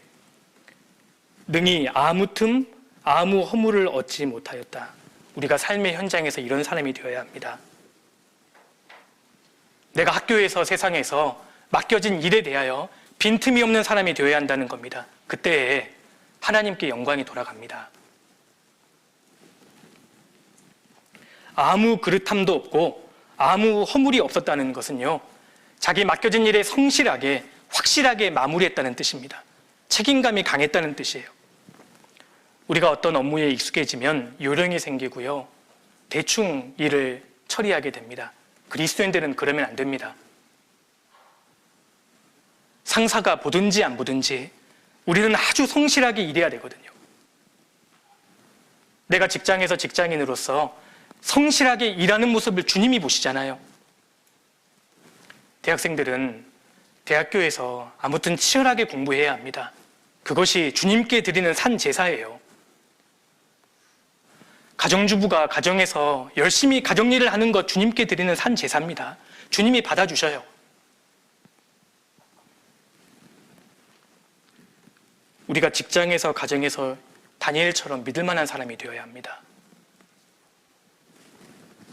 Speaker 1: 능히 아무 틈, 아무 허물을 얻지 못하였다. 우리가 삶의 현장에서 이런 사람이 되어야 합니다. 내가 학교에서 세상에서 맡겨진 일에 대하여 빈틈이 없는 사람이 되어야 한다는 겁니다. 그때 하나님께 영광이 돌아갑니다. 아무 그릇함도 없고 아무 허물이 없었다는 것은요, 자기 맡겨진 일에 성실하게 확실하게 마무리했다는 뜻입니다. 책임감이 강했다는 뜻이에요. 우리가 어떤 업무에 익숙해지면 요령이 생기고요, 대충 일을 처리하게 됩니다. 그리스도인들은 그러면 안 됩니다. 상사가 보든지 안 보든지 우리는 아주 성실하게 일해야 되거든요. 내가 직장에서 직장인으로서 성실하게 일하는 모습을 주님이 보시잖아요. 대학생들은 대학교에서 아무튼 치열하게 공부해야 합니다. 그것이 주님께 드리는 산 제사예요. 가정주부가 가정에서 열심히 가정일을 하는 것 주님께 드리는 산 제사입니다. 주님이 받아주셔요. 우리가 직장에서 가정에서 다니엘처럼 믿을 만한 사람이 되어야 합니다.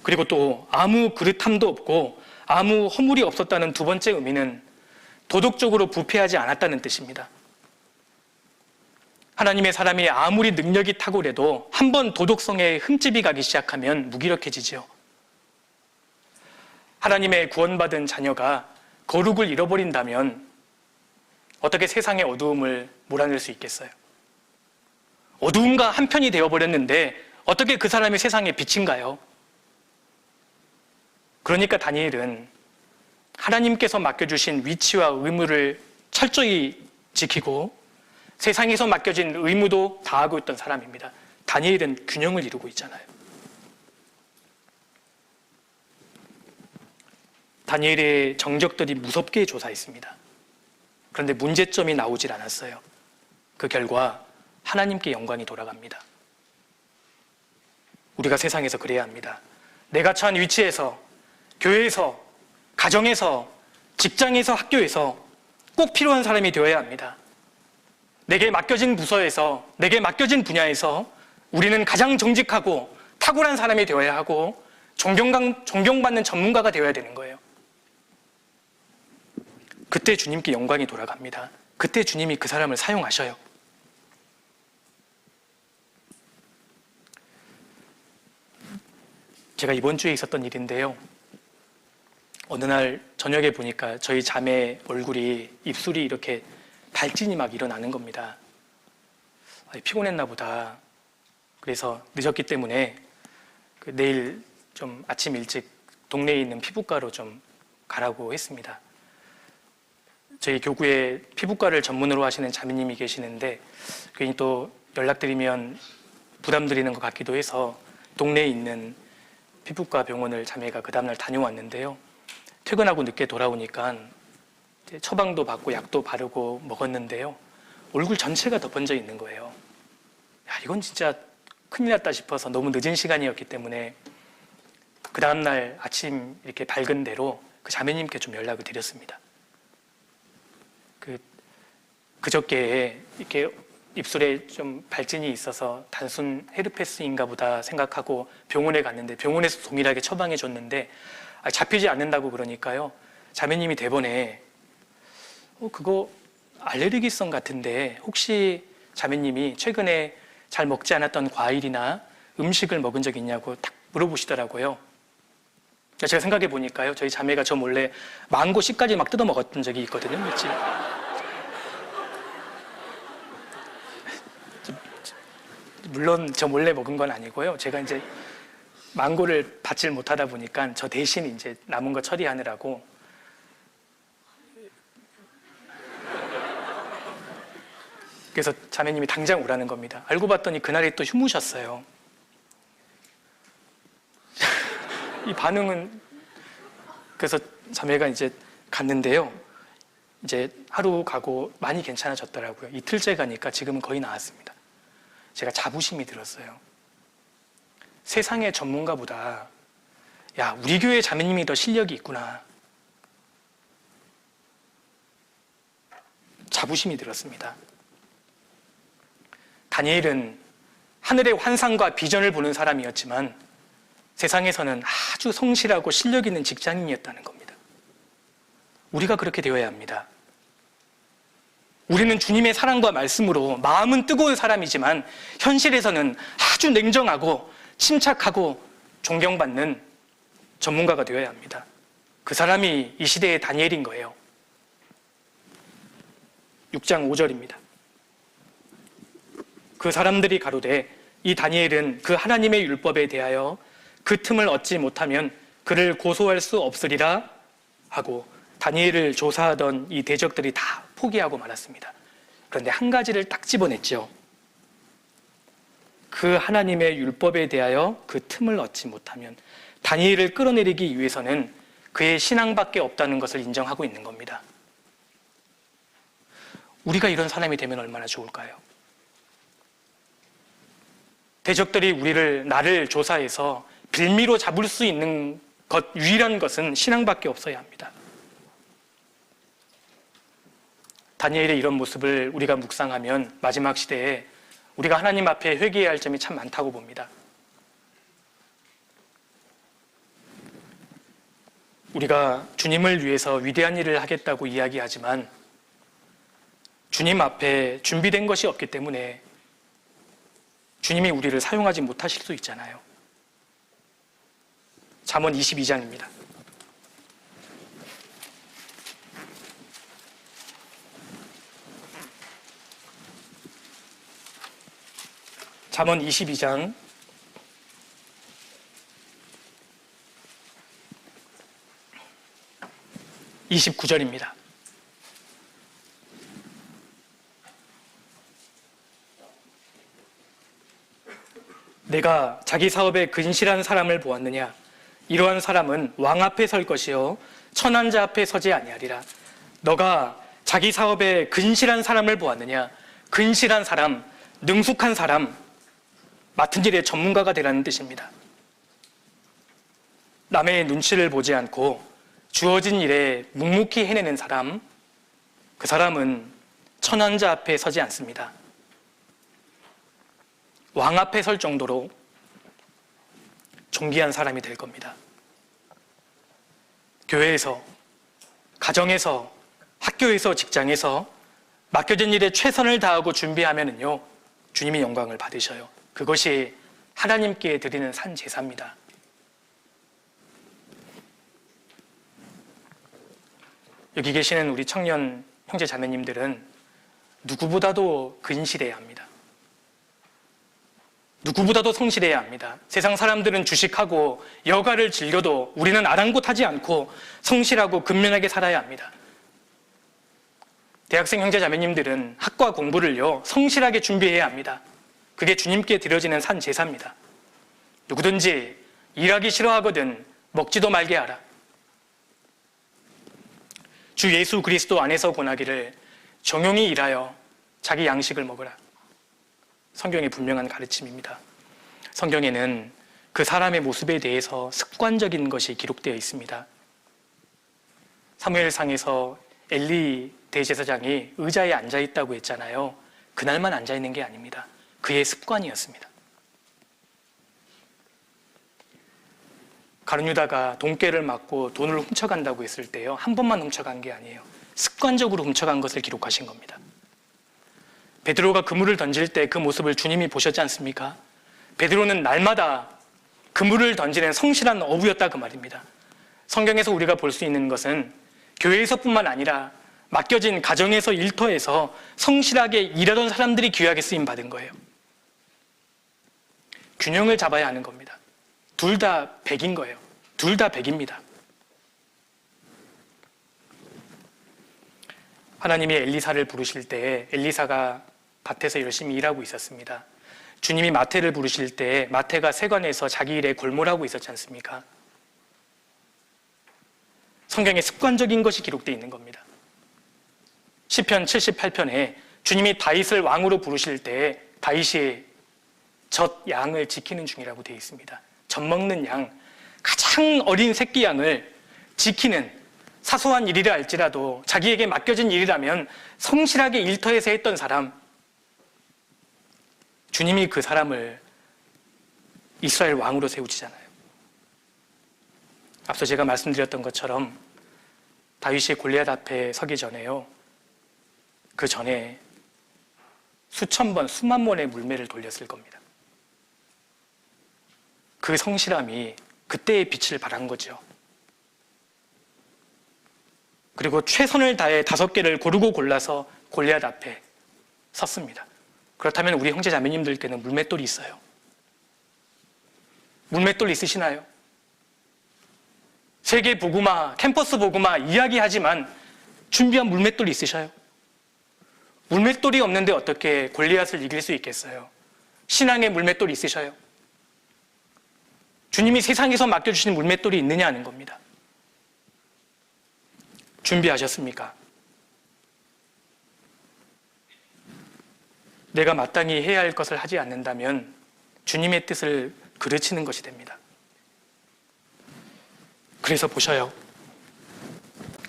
Speaker 1: 그리고 또 아무 그릇함도 없고 아무 허물이 없었다는 두 번째 의미는 도덕적으로 부패하지 않았다는 뜻입니다. 하나님의 사람이 아무리 능력이 탁월해도 한번 도덕성에 흠집이 가기 시작하면 무기력해지죠. 하나님의 구원받은 자녀가 거룩을 잃어버린다면 어떻게 세상의 어두움을 몰아낼 수 있겠어요? 어두움과 한편이 되어버렸는데 어떻게 그 사람이 세상의 빛인가요? 그러니까 다니엘은 하나님께서 맡겨주신 위치와 의무를 철저히 지키고 세상에서 맡겨진 의무도 다하고 있던 사람입니다. 다니엘은 균형을 이루고 있잖아요. 다니엘의 정적들이 무섭게 조사했습니다. 그런데 문제점이 나오질 않았어요. 그 결과 하나님께 영광이 돌아갑니다. 우리가 세상에서 그래야 합니다. 내가 처한 위치에서, 교회에서, 가정에서, 직장에서, 학교에서 꼭 필요한 사람이 되어야 합니다. 내게 맡겨진 부서에서, 내게 맡겨진 분야에서 우리는 가장 정직하고 탁월한 사람이 되어야 하고 존경받는 전문가가 되어야 되는 거예요. 그때 주님께 영광이 돌아갑니다. 그때 주님이 그 사람을 사용하셔요. 제가 이번 주에 있었던 일인데요. 어느 날 저녁에 보니까 저희 자매 얼굴이, 입술이 이렇게 발진이 막 일어나는 겁니다. 피곤했나 보다. 그래서 늦었기 때문에 내일 좀 아침 일찍 동네에 있는 피부과로 좀 가라고 했습니다. 저희 교구에 피부과를 전문으로 하시는 자매님이 계시는데 괜히 또 연락드리면 부담드리는 것 같기도 해서 동네에 있는 피부과 병원을 자매가 그 다음날 다녀왔는데요. 퇴근하고 늦게 돌아오니까 처방도 받고 약도 바르고 먹었는데요. 얼굴 전체가 더 번져 있는 거예요. 야, 이건 진짜 큰일 났다 싶어서 너무 늦은 시간이었기 때문에 그 다음날 아침 이렇게 밝은 대로 그 자매님께 좀 연락을 드렸습니다. 그저께 이렇게 입술에 좀 발진이 있어서 단순 헤르페스인가 보다 생각하고 병원에 갔는데 병원에서 동일하게 처방해 줬는데 잡히지 않는다고 그러니까요. 자매님이 대번에 그거 알레르기성 같은데 혹시 자매님이 최근에 잘 먹지 않았던 과일이나 음식을 먹은 적 있냐고 딱 물어보시더라고요. 제가 생각해 보니까요. 저희 자매가 저 몰래 망고 씨까지 막 뜯어 먹었던 적이 있거든요. 며칠. 물론 저 몰래 먹은 건 아니고요. 제가 이제 망고를 받질 못하다 보니까 저 대신 이제 남은 거 처리하느라고 그래서 자매님이 당장 오라는 겁니다. 알고 봤더니 그날이 또 휴무셨어요. 이 반응은 그래서 자매가 이제 갔는데요. 이제 하루 가고 많이 괜찮아졌더라고요. 이틀째 가니까 지금은 거의 나았습니다. 제가 자부심이 들었어요. 세상의 전문가보다 야, 우리 교회 자매님이 더 실력이 있구나. 자부심이 들었습니다. 다니엘은 하늘의 환상과 비전을 보는 사람이었지만 세상에서는 아주 성실하고 실력 있는 직장인이었다는 겁니다. 우리가 그렇게 되어야 합니다. 우리는 주님의 사랑과 말씀으로 마음은 뜨거운 사람이지만 현실에서는 아주 냉정하고 침착하고 존경받는 전문가가 되어야 합니다. 그 사람이 이 시대의 다니엘인 거예요. 6장 5절입니다. 그 사람들이 가로되 이 다니엘은 그 하나님의 율법에 대하여 그 틈을 얻지 못하면 그를 고소할 수 없으리라 하고 다니엘을 조사하던 이 대적들이 다 포기하고 말았습니다. 그런데 한 가지를 딱 집어냈죠. 그 하나님의 율법에 대하여 그 틈을 얻지 못하면 다니엘을 끌어내리기 위해서는 그의 신앙밖에 없다는 것을 인정하고 있는 겁니다. 우리가 이런 사람이 되면 얼마나 좋을까요? 대적들이 나를 조사해서 빌미로 잡을 수 있는 유일한 것은 신앙밖에 없어야 합니다. 다니엘의 이런 모습을 우리가 묵상하면 마지막 시대에 우리가 하나님 앞에 회개해야 할 점이 참 많다고 봅니다. 우리가 주님을 위해서 위대한 일을 하겠다고 이야기하지만 주님 앞에 준비된 것이 없기 때문에 주님이 우리를 사용하지 못하실 수 있잖아요. 잠언 22장입니다. 잠언 22장 29절입니다. 내가 자기 사업에 근실한 사람을 보았느냐? 이러한 사람은 왕 앞에 설 것이요 천한 자 앞에 서지 아니하리라. 너가 자기 사업에 근실한 사람을 보았느냐? 근실한 사람, 능숙한 사람, 맡은 일의 전문가가 되라는 뜻입니다. 남의 눈치를 보지 않고 주어진 일에 묵묵히 해내는 사람, 그 사람은 천한 자 앞에 서지 않습니다. 왕 앞에 설 정도로 존귀한 사람이 될 겁니다. 교회에서, 가정에서, 학교에서, 직장에서 맡겨진 일에 최선을 다하고 준비하면은요, 주님이 영광을 받으셔요. 그것이 하나님께 드리는 산 제사입니다. 여기 계시는 우리 청년 형제 자매님들은 누구보다도 근실해야 합니다. 누구보다도 성실해야 합니다. 세상 사람들은 주식하고 여가를 즐겨도 우리는 아랑곳하지 않고 성실하고 근면하게 살아야 합니다. 대학생 형제 자매님들은 학과 공부를요 성실하게 준비해야 합니다. 그게 주님께 드려지는 산 제사입니다. 누구든지 일하기 싫어하거든 먹지도 말게 하라. 주 예수 그리스도 안에서 권하기를 정용히 일하여 자기 양식을 먹으라. 성경의 분명한 가르침입니다. 성경에는 그 사람의 모습에 대해서 습관적인 것이 기록되어 있습니다. 사무엘상에서 엘리 대제사장이 의자에 앉아 있다고 했잖아요. 그날만 앉아 있는 게 아닙니다. 그의 습관이었습니다. 가룟 유다가 돈깨를 맞고 돈을 훔쳐간다고 했을 때요, 한 번만 훔쳐간 게 아니에요. 습관적으로 훔쳐간 것을 기록하신 겁니다. 베드로가 그물을 던질 때 그 모습을 주님이 보셨지 않습니까? 베드로는 날마다 그물을 던지는 성실한 어부였다 그 말입니다. 성경에서 우리가 볼 수 있는 것은 교회에서뿐만 아니라 맡겨진 가정에서, 일터에서 성실하게 일하던 사람들이 귀하게 쓰임 받은 거예요. 균형을 잡아야 하는 겁니다. 둘 다 100인 거예요. 둘 다 100입니다. 하나님이 엘리사를 부르실 때 엘리사가 밭에서 열심히 일하고 있었습니다. 주님이 마태를 부르실 때 마태가 세관에서 자기 일에 골몰하고 있었지 않습니까? 성경에 습관적인 것이 기록되어 있는 겁니다. 시편 78편에 주님이 다윗을 왕으로 부르실 때 다윗이 젖 양을 지키는 중이라고 되어 있습니다. 젖 먹는 양, 가장 어린 새끼 양을 지키는 사소한 일이라 할지라도 자기에게 맡겨진 일이라면 성실하게 일터에서 했던 사람, 주님이 그 사람을 이스라엘 왕으로 세우시잖아요. 앞서 제가 말씀드렸던 것처럼 다윗이 골리앗 앞에 서기 전에요, 그 전에 수천 번, 수만 번의 물매를 돌렸을 겁니다. 그 성실함이 그때의 빛을 발한 거죠. 그리고 최선을 다해 5개를 고르고 골라서 골리앗 앞에 섰습니다. 그렇다면 우리 형제 자매님들께는 물맷돌이 있어요. 물맷돌 있으시나요? 세계 복음화, 캠퍼스 복음화 이야기하지만 준비한 물맷돌이 있으셔요? 물맷돌이 없는데 어떻게 골리앗을 이길 수 있겠어요? 신앙의 물맷돌이 있으셔요? 주님이 세상에서 맡겨주신 물맷돌이 있느냐 하는 겁니다. 준비하셨습니까? 내가 마땅히 해야 할 것을 하지 않는다면 주님의 뜻을 그르치는 것이 됩니다. 그래서 보셔요.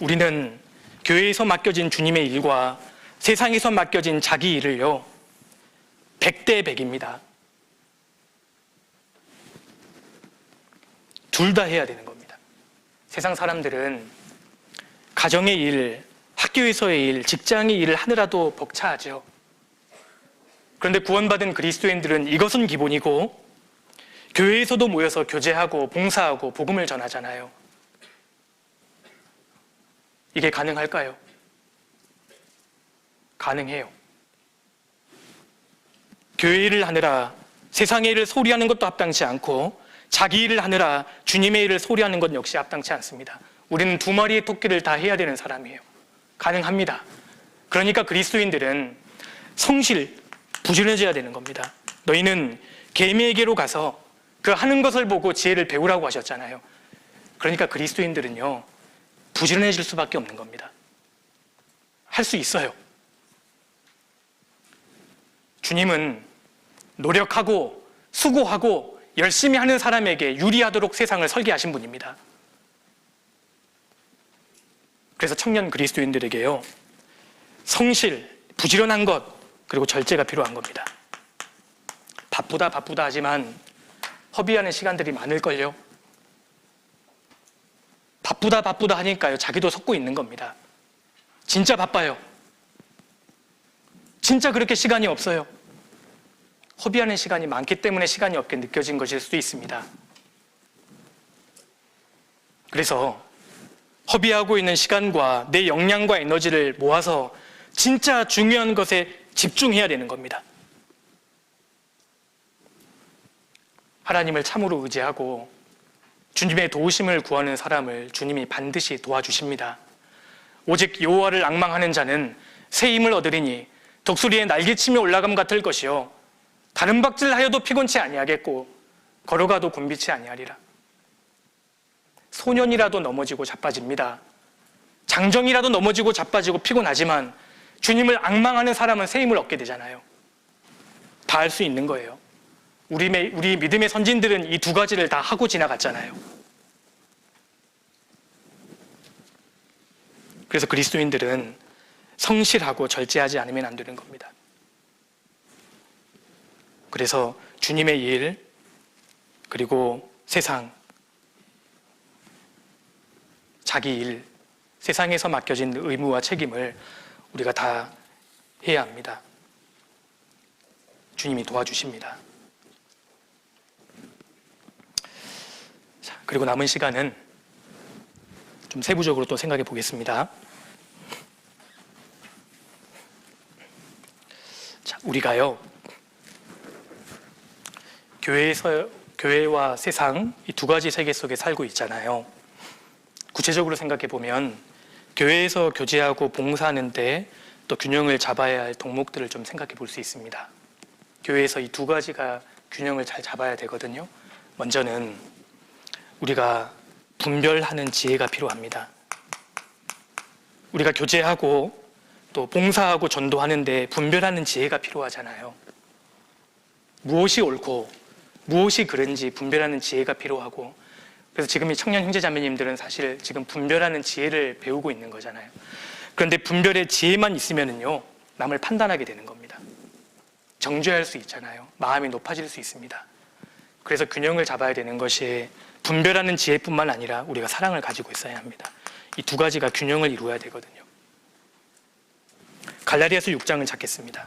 Speaker 1: 우리는 교회에서 맡겨진 주님의 일과 세상에서 맡겨진 자기 일을요, 100대 100입니다. 둘 다 해야 되는 겁니다. 세상 사람들은 가정의 일, 학교에서의 일, 직장의 일을 하느라도 벅차하죠. 그런데 구원받은 그리스도인들은 이것은 기본이고 교회에서도 모여서 교제하고 봉사하고 복음을 전하잖아요. 이게 가능할까요? 가능해요. 교회 일을 하느라 세상의 일을 소리하는 것도 합당치 않고 자기 일을 하느라 주님의 일을 소리하는 것 역시 합당치 않습니다. 우리는 두 마리의 토끼를 다 해야 되는 사람이에요. 가능합니다. 그러니까 그리스도인들은 성실, 부지런해져야 되는 겁니다. 너희는 개미에게로 가서 그 하는 것을 보고 지혜를 배우라고 하셨잖아요. 그러니까 그리스도인들은요, 부지런해질 수밖에 없는 겁니다. 할 수 있어요. 주님은 노력하고 수고하고 열심히 하는 사람에게 유리하도록 세상을 설계하신 분입니다. 그래서 청년 그리스도인들에게요, 성실, 부지런한 것, 그리고 절제가 필요한 겁니다. 바쁘다 하지만 허비하는 시간들이 많을걸요. 바쁘다 하니까요, 자기도 섞고 있는 겁니다. 진짜 바빠요. 진짜 그렇게 시간이 없어요. 허비하는 시간이 많기 때문에 시간이 없게 느껴진 것일 수도 있습니다. 그래서 허비하고 있는 시간과 내 역량과 에너지를 모아서 진짜 중요한 것에 집중해야 되는 겁니다. 하나님을 참으로 의지하고 주님의 도우심을 구하는 사람을 주님이 반드시 도와주십니다. 오직 여호와를 앙망하는 자는 새 힘을 얻으리니 독수리의 날개치며 올라감 같을 것이요 다른 박질하여도 피곤치 아니하겠고 걸어가도 곤비치 아니하리라. 소년이라도 넘어지고 자빠집니다. 장정이라도 넘어지고 자빠지고 피곤하지만 주님을 앙망하는 사람은 새 힘을 얻게 되잖아요. 다 할 수 있는 거예요. 우리 믿음의 선진들은 이 두 가지를 다 하고 지나갔잖아요. 그래서 그리스도인들은 성실하고 절제하지 않으면 안 되는 겁니다. 그래서 주님의 일, 그리고 세상, 자기 일, 세상에서 맡겨진 의무와 책임을 우리가 다 해야 합니다. 주님이 도와주십니다. 자, 그리고 남은 시간은 좀 세부적으로 또 생각해 보겠습니다. 자, 우리가요, 교회와 세상 이 두 가지 세계 속에 살고 있잖아요. 구체적으로 생각해 보면 교회에서 교제하고 봉사하는데 또 균형을 잡아야 할 덕목들을 좀 생각해 볼 수 있습니다. 교회에서 이 두 가지가 균형을 잘 잡아야 되거든요. 먼저는 우리가 분별하는 지혜가 필요합니다. 우리가 교제하고 또 봉사하고 전도하는데 분별하는 지혜가 필요하잖아요. 무엇이 옳고 무엇이 그른지 분별하는 지혜가 필요하고, 그래서 지금 이 청년 형제자매님들은 사실 지금 분별하는 지혜를 배우고 있는 거잖아요. 그런데 분별의 지혜만 있으면은요, 남을 판단하게 되는 겁니다. 정죄할 수 있잖아요. 마음이 높아질 수 있습니다. 그래서 균형을 잡아야 되는 것이 분별하는 지혜뿐만 아니라 우리가 사랑을 가지고 있어야 합니다. 이 두 가지가 균형을 이루어야 되거든요. 갈라디아서 6장을 찾겠습니다.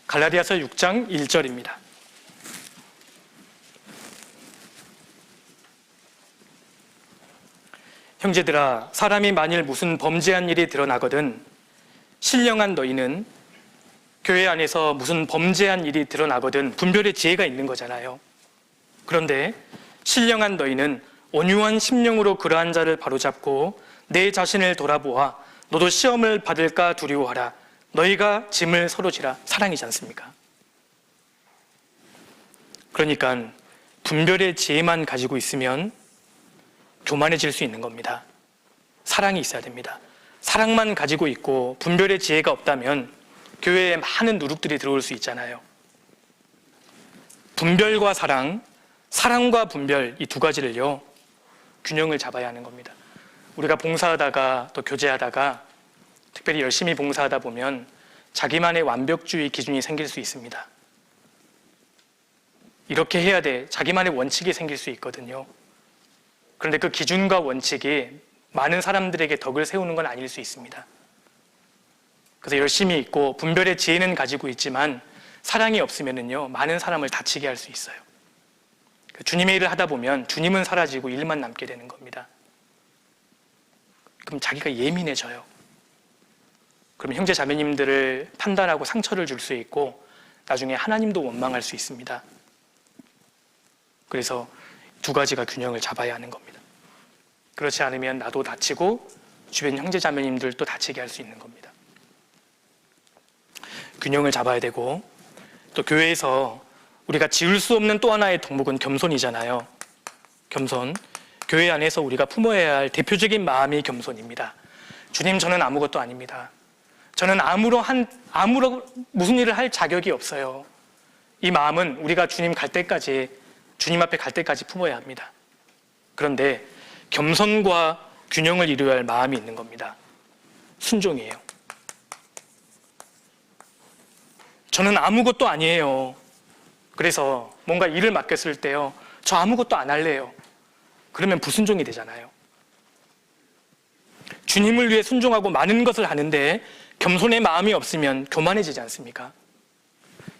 Speaker 1: 갈라디아서 6장 1절입니다. 형제들아, 사람이 만일 무슨 범죄한 일이 드러나거든 신령한 너희는, 교회 안에서 무슨 범죄한 일이 드러나거든 분별의 지혜가 있는 거잖아요. 그런데 신령한 너희는 온유한 심령으로 그러한 자를 바로잡고 내 자신을 돌아보아 너도 시험을 받을까 두려워하라. 너희가 짐을 서로 지라. 사랑이지 않습니까? 그러니까 분별의 지혜만 가지고 있으면 교만해질 수 있는 겁니다. 사랑이 있어야 됩니다. 사랑만 가지고 있고 분별의 지혜가 없다면 교회에 많은 누룩들이 들어올 수 있잖아요. 분별과 사랑, 사랑과 분별, 이 두 가지를요 균형을 잡아야 하는 겁니다. 우리가 봉사하다가 또 교제하다가 특별히 열심히 봉사하다 보면 자기만의 완벽주의 기준이 생길 수 있습니다. 이렇게 해야 돼, 자기만의 원칙이 생길 수 있거든요. 그런데 그 기준과 원칙이 많은 사람들에게 덕을 세우는 건 아닐 수 있습니다. 그래서 열심히 있고 분별의 지혜는 가지고 있지만 사랑이 없으면요 많은 사람을 다치게 할 수 있어요. 주님의 일을 하다 보면 주님은 사라지고 일만 남게 되는 겁니다. 그럼 자기가 예민해져요. 그럼 형제 자매님들을 판단하고 상처를 줄 수 있고 나중에 하나님도 원망할 수 있습니다. 그래서 두 가지가 균형을 잡아야 하는 겁니다. 그렇지 않으면 나도 다치고 주변 형제 자매님들도 다치게 할 수 있는 겁니다. 균형을 잡아야 되고, 또 교회에서 우리가 지울 수 없는 또 하나의 덕목은 겸손이잖아요. 겸손. 교회 안에서 우리가 품어야 할 대표적인 마음이 겸손입니다. 주님, 저는 아무것도 아닙니다. 저는 아무런 무슨 일을 할 자격이 없어요. 이 마음은 우리가 주님 앞에 갈 때까지 품어야 합니다. 그런데 겸손과 균형을 이루어야 할 마음이 있는 겁니다. 순종이에요. 저는 아무것도 아니에요. 그래서 뭔가 일을 맡겼을 때요, 저 아무것도 안 할래요. 그러면 불순종이 되잖아요. 주님을 위해 순종하고 많은 것을 하는데 겸손의 마음이 없으면 교만해지지 않습니까?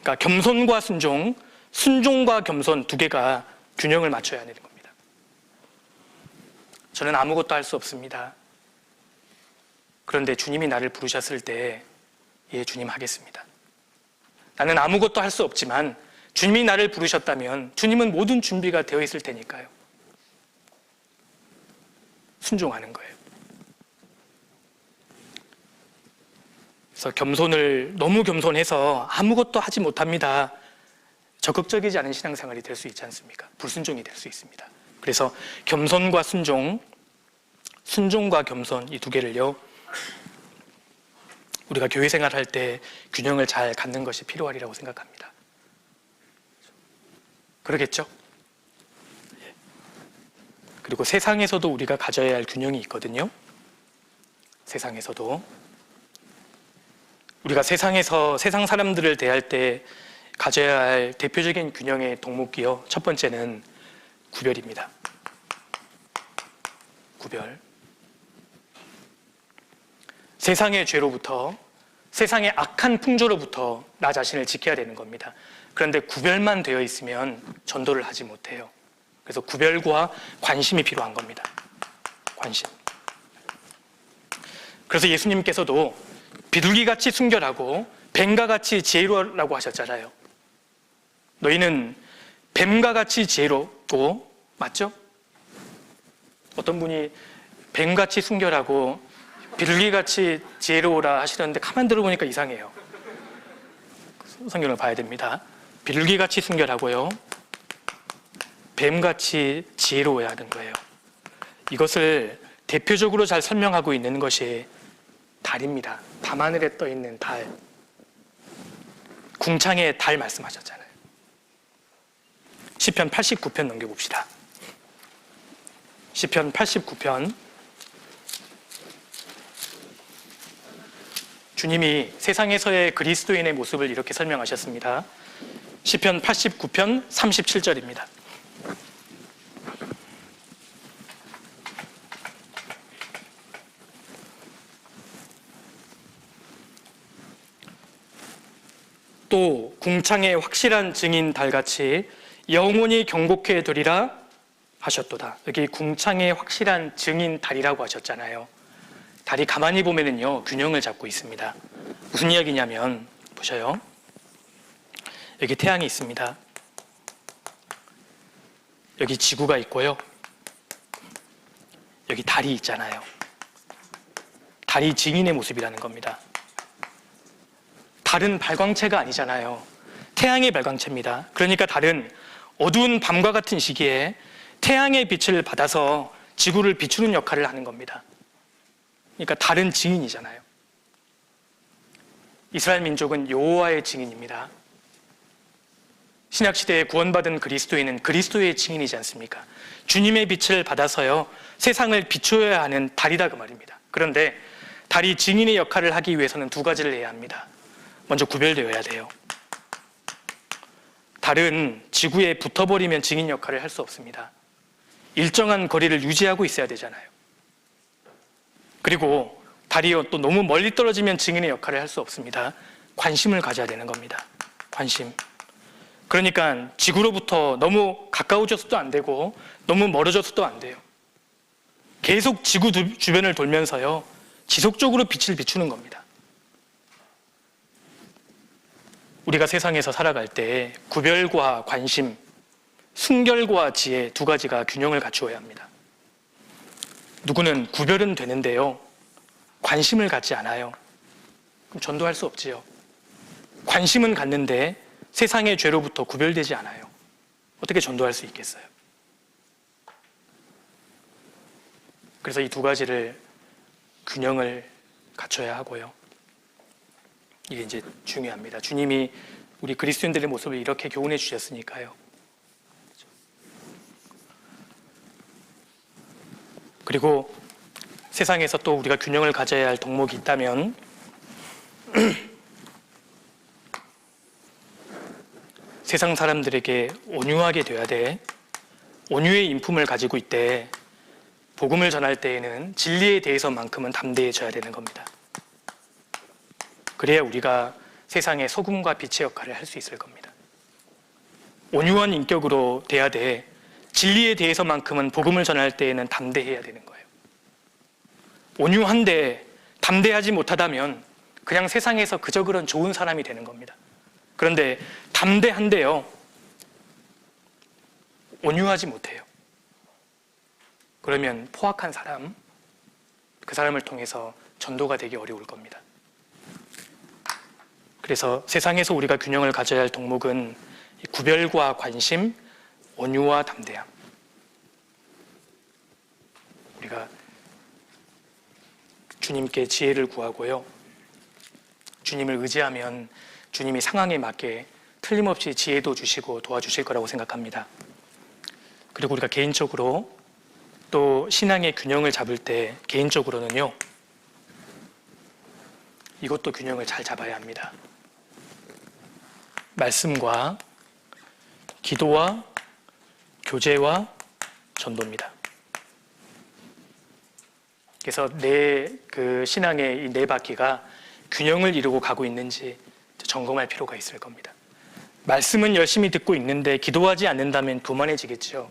Speaker 1: 그러니까 겸손과 순종, 순종과 겸손 두 개가 균형을 맞춰야 되는 겁니다. 저는 아무것도 할 수 없습니다. 그런데 주님이 나를 부르셨을 때, 예, 주님 하겠습니다. 나는 아무것도 할 수 없지만 주님이 나를 부르셨다면 주님은 모든 준비가 되어 있을 테니까요. 순종하는 거예요. 그래서 너무 겸손해서 아무것도 하지 못합니다. 적극적이지 않은 신앙생활이 될 수 있지 않습니까? 불순종이 될 수 있습니다. 그래서 겸손과 순종, 순종과 겸손 이 두 개를요 우리가 교회 생활할 때 균형을 잘 갖는 것이 필요하리라고 생각합니다. 그러겠죠? 그리고 세상에서도 우리가 가져야 할 균형이 있거든요. 세상에서도 우리가 세상에서 세상 사람들을 대할 때 가져야 할 대표적인 균형의 덕목이요, 첫 번째는 구별입니다. 구별. 세상의 죄로부터, 세상의 악한 풍조로부터 나 자신을 지켜야 되는 겁니다. 그런데 구별만 되어 있으면 전도를 하지 못해요. 그래서 구별과 관심이 필요한 겁니다. 관심. 그래서 예수님께서도 비둘기같이 순결하고 뱀과 같이 지혜로우라고 하셨잖아요. 너희는 뱀과 같이 지혜롭고, 맞죠? 어떤 분이 뱀같이 순결하고 비둘기같이 지혜로우라 하시던데 가만 들어보니까 이상해요. 성경을 봐야 됩니다. 비둘기같이 순결하고요, 뱀같이 지혜로워야 하는 거예요. 이것을 대표적으로 잘 설명하고 있는 것이 달입니다. 밤하늘에 떠 있는 달. 궁창의 달 말씀하셨잖아요. 시편 89편 넘겨봅시다. 시편 89편. 주님이 세상에서의 그리스도인의 모습을 이렇게 설명하셨습니다. 시편 89편 37절입니다. 또 궁창의 확실한 증인 달같이 영원히 경고케 되리라. 하셨도다. 여기 궁창의 확실한 증인 달이라고 하셨잖아요. 달이 가만히 보면은요, 균형을 잡고 있습니다. 무슨 이야기냐면, 보셔요. 여기 태양이 있습니다. 여기 지구가 있고요. 여기 달이 있잖아요. 달이 증인의 모습이라는 겁니다. 달은 발광체가 아니잖아요. 태양의 발광체입니다. 그러니까 달은 어두운 밤과 같은 시기에 태양의 빛을 받아서 지구를 비추는 역할을 하는 겁니다. 그러니까 달은 증인이잖아요. 이스라엘 민족은 여호와의 증인입니다. 신약시대에 구원받은 그리스도인은 그리스도의 증인이지 않습니까? 주님의 빛을 받아서요, 세상을 비추어야 하는 달이다 그 말입니다. 그런데 달이 증인의 역할을 하기 위해서는 두 가지를 해야 합니다. 먼저 구별되어야 돼요. 달은 지구에 붙어버리면 증인 역할을 할 수 없습니다. 일정한 거리를 유지하고 있어야 되잖아요. 그리고 달이 또 너무 멀리 떨어지면 증인의 역할을 할 수 없습니다. 관심을 가져야 되는 겁니다. 관심. 그러니까 지구로부터 너무 가까워져서도 안 되고 너무 멀어져서도 안 돼요. 계속 지구 주변을 돌면서요, 지속적으로 빛을 비추는 겁니다. 우리가 세상에서 살아갈 때 구별과 관심, 순결과 지혜 두 가지가 균형을 갖추어야 합니다. 누구는 구별은 되는데요, 관심을 갖지 않아요. 그럼 전도할 수 없지요. 관심은 갖는데 세상의 죄로부터 구별되지 않아요. 어떻게 전도할 수 있겠어요? 그래서 이 두 가지를 균형을 갖춰야 하고요. 이게 이제 중요합니다. 주님이 우리 그리스도인들의 모습을 이렇게 교훈해 주셨으니까요. 그리고 세상에서 또 우리가 균형을 가져야 할 덕목이 있다면 세상 사람들에게 온유하게 돼야 돼. 온유의 인품을 가지고 있대. 복음을 전할 때에는 진리에 대해서만큼은 담대해져야 되는 겁니다. 그래야 우리가 세상의 소금과 빛의 역할을 할 수 있을 겁니다. 온유한 인격으로 돼야 돼. 진리에 대해서만큼은 복음을 전할 때에는 담대해야 되는 거예요. 온유한데 담대하지 못하다면 그냥 세상에서 그저 그런 좋은 사람이 되는 겁니다. 그런데 담대한데요, 온유하지 못해요. 그러면 포악한 사람, 그 사람을 통해서 전도가 되기 어려울 겁니다. 그래서 세상에서 우리가 균형을 가져야 할 덕목은 구별과 관심, 온유와 담대함. 우리가 주님께 지혜를 구하고요, 주님을 의지하면 주님이 상황에 맞게 틀림없이 지혜도 주시고 도와주실 거라고 생각합니다. 그리고 우리가 개인적으로 또 신앙의 균형을 잡을 때 개인적으로는요, 이것도 균형을 잘 잡아야 합니다. 말씀과 기도와 교제와 전도입니다. 그래서 내 그 신앙의 이 네 바퀴가 균형을 이루고 가고 있는지 점검할 필요가 있을 겁니다. 말씀은 열심히 듣고 있는데 기도하지 않는다면 교만해지겠죠.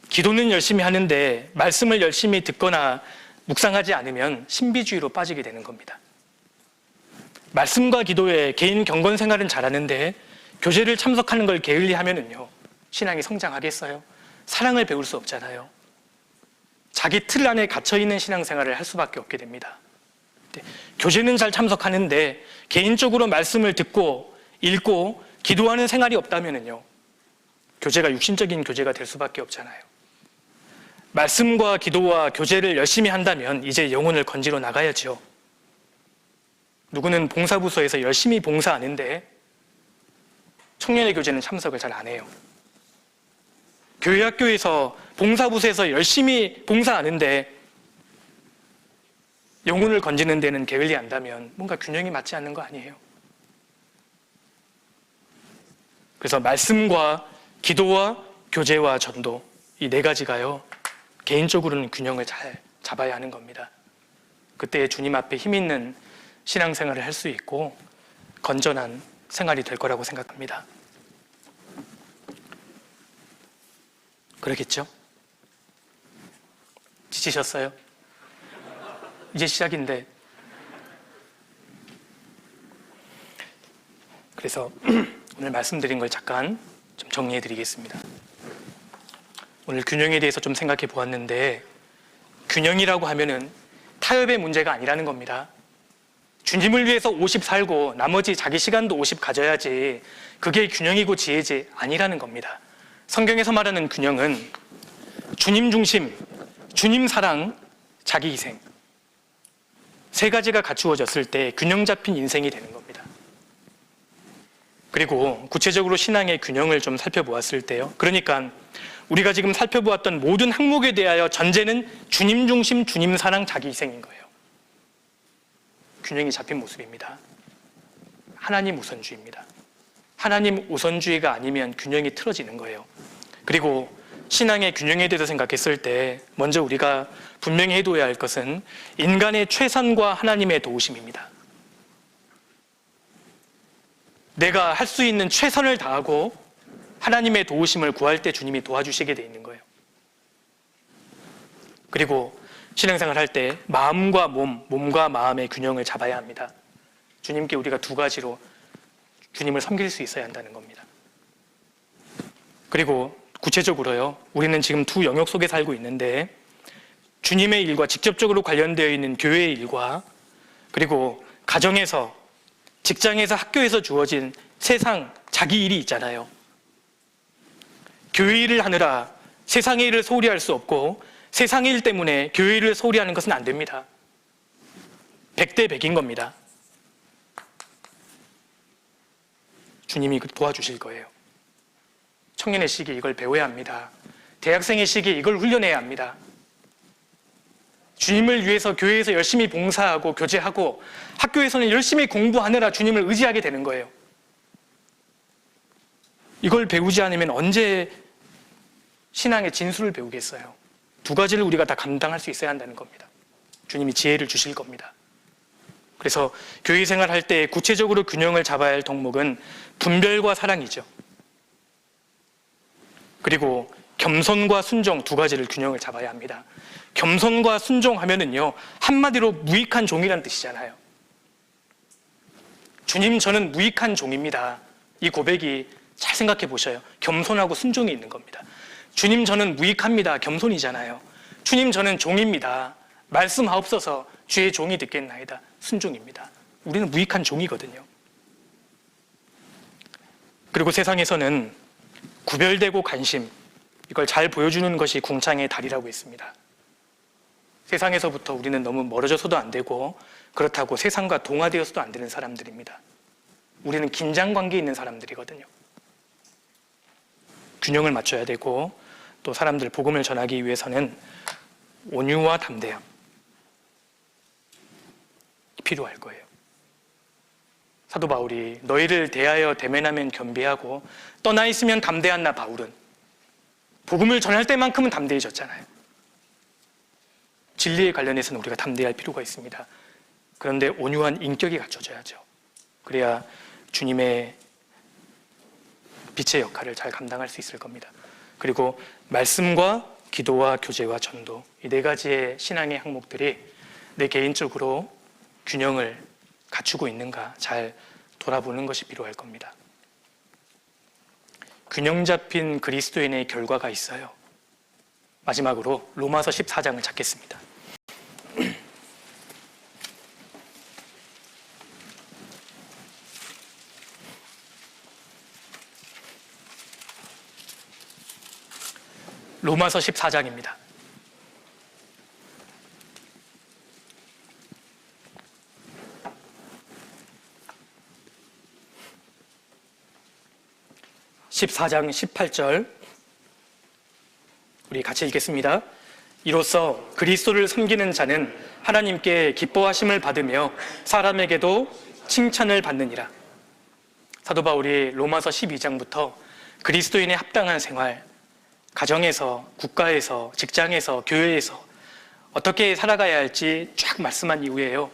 Speaker 1: 기도는 열심히 하는데 말씀을 열심히 듣거나 묵상하지 않으면 신비주의로 빠지게 되는 겁니다. 말씀과 기도에 개인 경건 생활은 잘하는데 교제를 참석하는 걸 게을리하면은요, 신앙이 성장하겠어요? 사랑을 배울 수 없잖아요. 자기 틀 안에 갇혀있는 신앙생활을 할 수밖에 없게 됩니다. 교제는 잘 참석하는데 개인적으로 말씀을 듣고 읽고 기도하는 생활이 없다면요, 교제가 육신적인 교제가 될 수밖에 없잖아요. 말씀과 기도와 교제를 열심히 한다면 이제 영혼을 건지러 나가야죠. 누구는 봉사부서에서 열심히 봉사하는데 청년의 교제는 참석을 잘 안 해요. 교회 학교에서 봉사부서에서 열심히 봉사하는데 영혼을 건지는 데는 게을리한다면 뭔가 균형이 맞지 않는 거 아니에요? 그래서 말씀과 기도와 교제와 전도, 이 네 가지가요, 개인적으로는 균형을 잘 잡아야 하는 겁니다. 그때 주님 앞에 힘 있는 신앙생활을 할 수 있고 건전한 생활이 될 거라고 생각합니다. 그러겠죠? 지치셨어요? 이제 시작인데. 그래서 오늘 말씀드린 걸 잠깐 좀 정리해 드리겠습니다. 오늘 균형에 대해서 좀 생각해 보았는데, 균형이라고 하면은 타협의 문제가 아니라는 겁니다. 주님을 위해서 50 살고 나머지 자기 시간도 50 가져야지 그게 균형이고 지혜지 아니라는 겁니다. 성경에서 말하는 균형은 주님 중심, 주님 사랑, 자기 희생, 세 가지가 갖추어졌을 때 균형 잡힌 인생이 되는 겁니다. 그리고 구체적으로 신앙의 균형을 좀 살펴보았을 때요, 그러니까 우리가 지금 살펴보았던 모든 항목에 대하여 전제는 주님 중심, 주님 사랑, 자기 희생인 거예요. 균형이 잡힌 모습입니다. 하나님 우선주의입니다. 하나님 우선주의가 아니면 균형이 틀어지는 거예요. 그리고 신앙의 균형에 대해서 생각했을 때 먼저 우리가 분명히 해둬야 할 것은 인간의 최선과 하나님의 도우심입니다. 내가 할 수 있는 최선을 다하고 하나님의 도우심을 구할 때 주님이 도와주시게 돼 있는 거예요. 그리고 신앙생활 할 때 마음과 몸과 마음의 균형을 잡아야 합니다. 주님께 우리가 두 가지로 주님을 섬길 수 있어야 한다는 겁니다. 그리고 구체적으로요, 우리는 지금 두 영역 속에 살고 있는데 주님의 일과 직접적으로 관련되어 있는 교회의 일과 그리고 가정에서, 직장에서, 학교에서 주어진 세상 자기 일이 있잖아요. 교회 일을 하느라 세상의 일을 소홀히 할 수 없고 세상의 일 때문에 교회 일을 소홀히 하는 것은 안 됩니다. 100대 100인 겁니다. 주님이 도와주실 거예요. 청년의 시기에 이걸 배워야 합니다. 대학생의 시기에 이걸 훈련해야 합니다. 주님을 위해서 교회에서 열심히 봉사하고 교제하고 학교에서는 열심히 공부하느라 주님을 의지하게 되는 거예요. 이걸 배우지 않으면 언제 신앙의 진수를 배우겠어요? 두 가지를 우리가 다 감당할 수 있어야 한다는 겁니다. 주님이 지혜를 주실 겁니다. 그래서 교회 생활할 때 구체적으로 균형을 잡아야 할 덕목은 분별과 사랑이죠. 그리고 겸손과 순종, 두 가지를 균형을 잡아야 합니다. 겸손과 순종하면은요, 한마디로 무익한 종이라는 뜻이잖아요. 주님, 저는 무익한 종입니다. 이 고백이 잘 생각해 보셔요. 겸손하고 순종이 있는 겁니다. 주님, 저는 무익합니다. 겸손이잖아요. 주님, 저는 종입니다. 말씀하옵소서. 주의 종이 듣겠나이다. 순종입니다. 우리는 무익한 종이거든요. 그리고 세상에서는 구별되고 관심, 이걸 잘 보여주는 것이 궁창의 달이라고 했습니다. 세상에서부터 우리는 너무 멀어져서도 안 되고 그렇다고 세상과 동화되어서도 안 되는 사람들입니다. 우리는 긴장관계에 있는 사람들이거든요. 균형을 맞춰야 되고 또 사람들 복음을 전하기 위해서는 온유와 담대함 필요할 거예요. 사도 바울이 너희를 대하여 대면하면 겸비하고 떠나 있으면 담대한 나 바울은 복음을 전할 때만큼은 담대해졌잖아요. 진리에 관련해서는 우리가 담대할 필요가 있습니다. 그런데 온유한 인격이 갖춰져야죠. 그래야 주님의 빛의 역할을 잘 감당할 수 있을 겁니다. 그리고 말씀과 기도와 교제와 전도, 이 네 가지의 신앙의 항목들이 내 개인적으로 균형을 갖추고 있는가 잘 돌아보는 것이 필요할 겁니다. 균형 잡힌 그리스도인의 결과가 있어요. 마지막으로 로마서 14장을 찾겠습니다. 로마서 14장입니다. (14장 18절) 우리 같이 읽겠습니다. 이로써 그리스도를 섬기는 자는 하나님께 기뻐하심을 받으며 사람에게도 칭찬을 받느니라. 사도 바울이 로마서 12장부터 그리스도인의 합당한 생활, 가정에서, 국가에서, 직장에서, 교회에서 어떻게 살아가야 할지 쫙 말씀한 이후에요,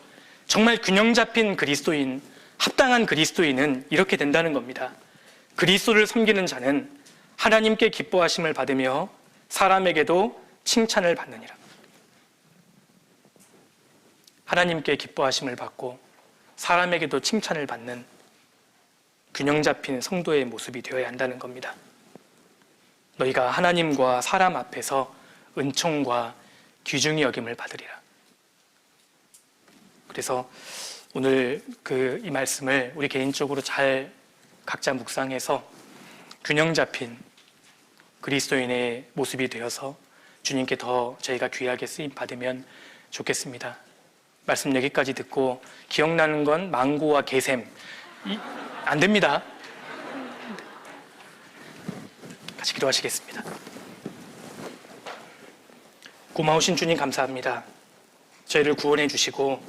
Speaker 1: 정말 균형 잡힌 그리스도인, 합당한 그리스도인은 이렇게 된다는 겁니다. 그리스도를 섬기는 자는 하나님께 기뻐하심을 받으며 사람에게도 칭찬을 받느니라. 하나님께 기뻐하심을 받고 사람에게도 칭찬을 받는 균형 잡힌 성도의 모습이 되어야 한다는 겁니다. 너희가 하나님과 사람 앞에서 은총과 귀중히 여김을 받으리라. 그래서 오늘 이 말씀을 우리 개인적으로 잘 각자 묵상해서 균형 잡힌 그리스도인의 모습이 되어서 주님께 더 저희가 귀하게 쓰임 받으면 좋겠습니다. 말씀 여기까지 듣고 기억나는 건 망고와 게셈 안 됩니다. 같이 기도하시겠습니다. 고마우신 주님 감사합니다. 저희를 구원해 주시고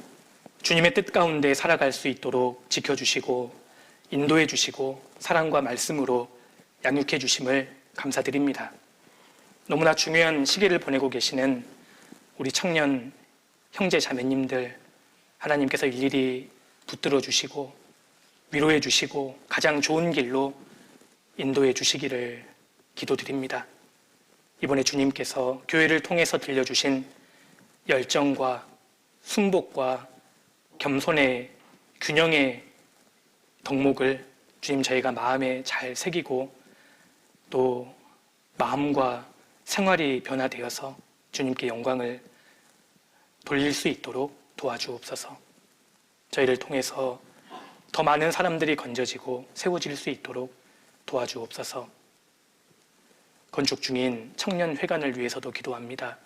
Speaker 1: 주님의 뜻 가운데 살아갈 수 있도록 지켜주시고 인도해 주시고 사랑과 말씀으로 양육해 주심을 감사드립니다. 너무나 중요한 시기를 보내고 계시는 우리 청년 형제 자매님들 하나님께서 일일이 붙들어 주시고 위로해 주시고 가장 좋은 길로 인도해 주시기를 기도드립니다. 이번에 주님께서 교회를 통해서 들려주신 열정과 순복과 겸손의 균형의 덕목을 주님 저희가 마음에 잘 새기고 또 마음과 생활이 변화되어서 주님께 영광을 돌릴 수 있도록 도와주옵소서. 저희를 통해서 더 많은 사람들이 건져지고 세워질 수 있도록 도와주옵소서. 건축 중인 청년회관을 위해서도 기도합니다.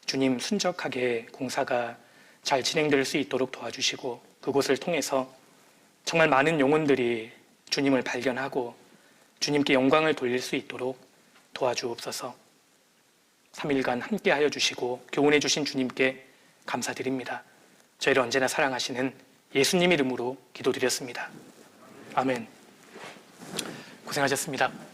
Speaker 1: 주님 순적하게 공사가 잘 진행될 수 있도록 도와주시고 그곳을 통해서 정말 많은 영혼들이 주님을 발견하고 주님께 영광을 돌릴 수 있도록 도와주옵소서. 3일간 함께하여 주시고 교훈해 주신 주님께 감사드립니다. 저희를 언제나 사랑하시는 예수님 이름으로 기도드렸습니다. 아멘. 고생하셨습니다.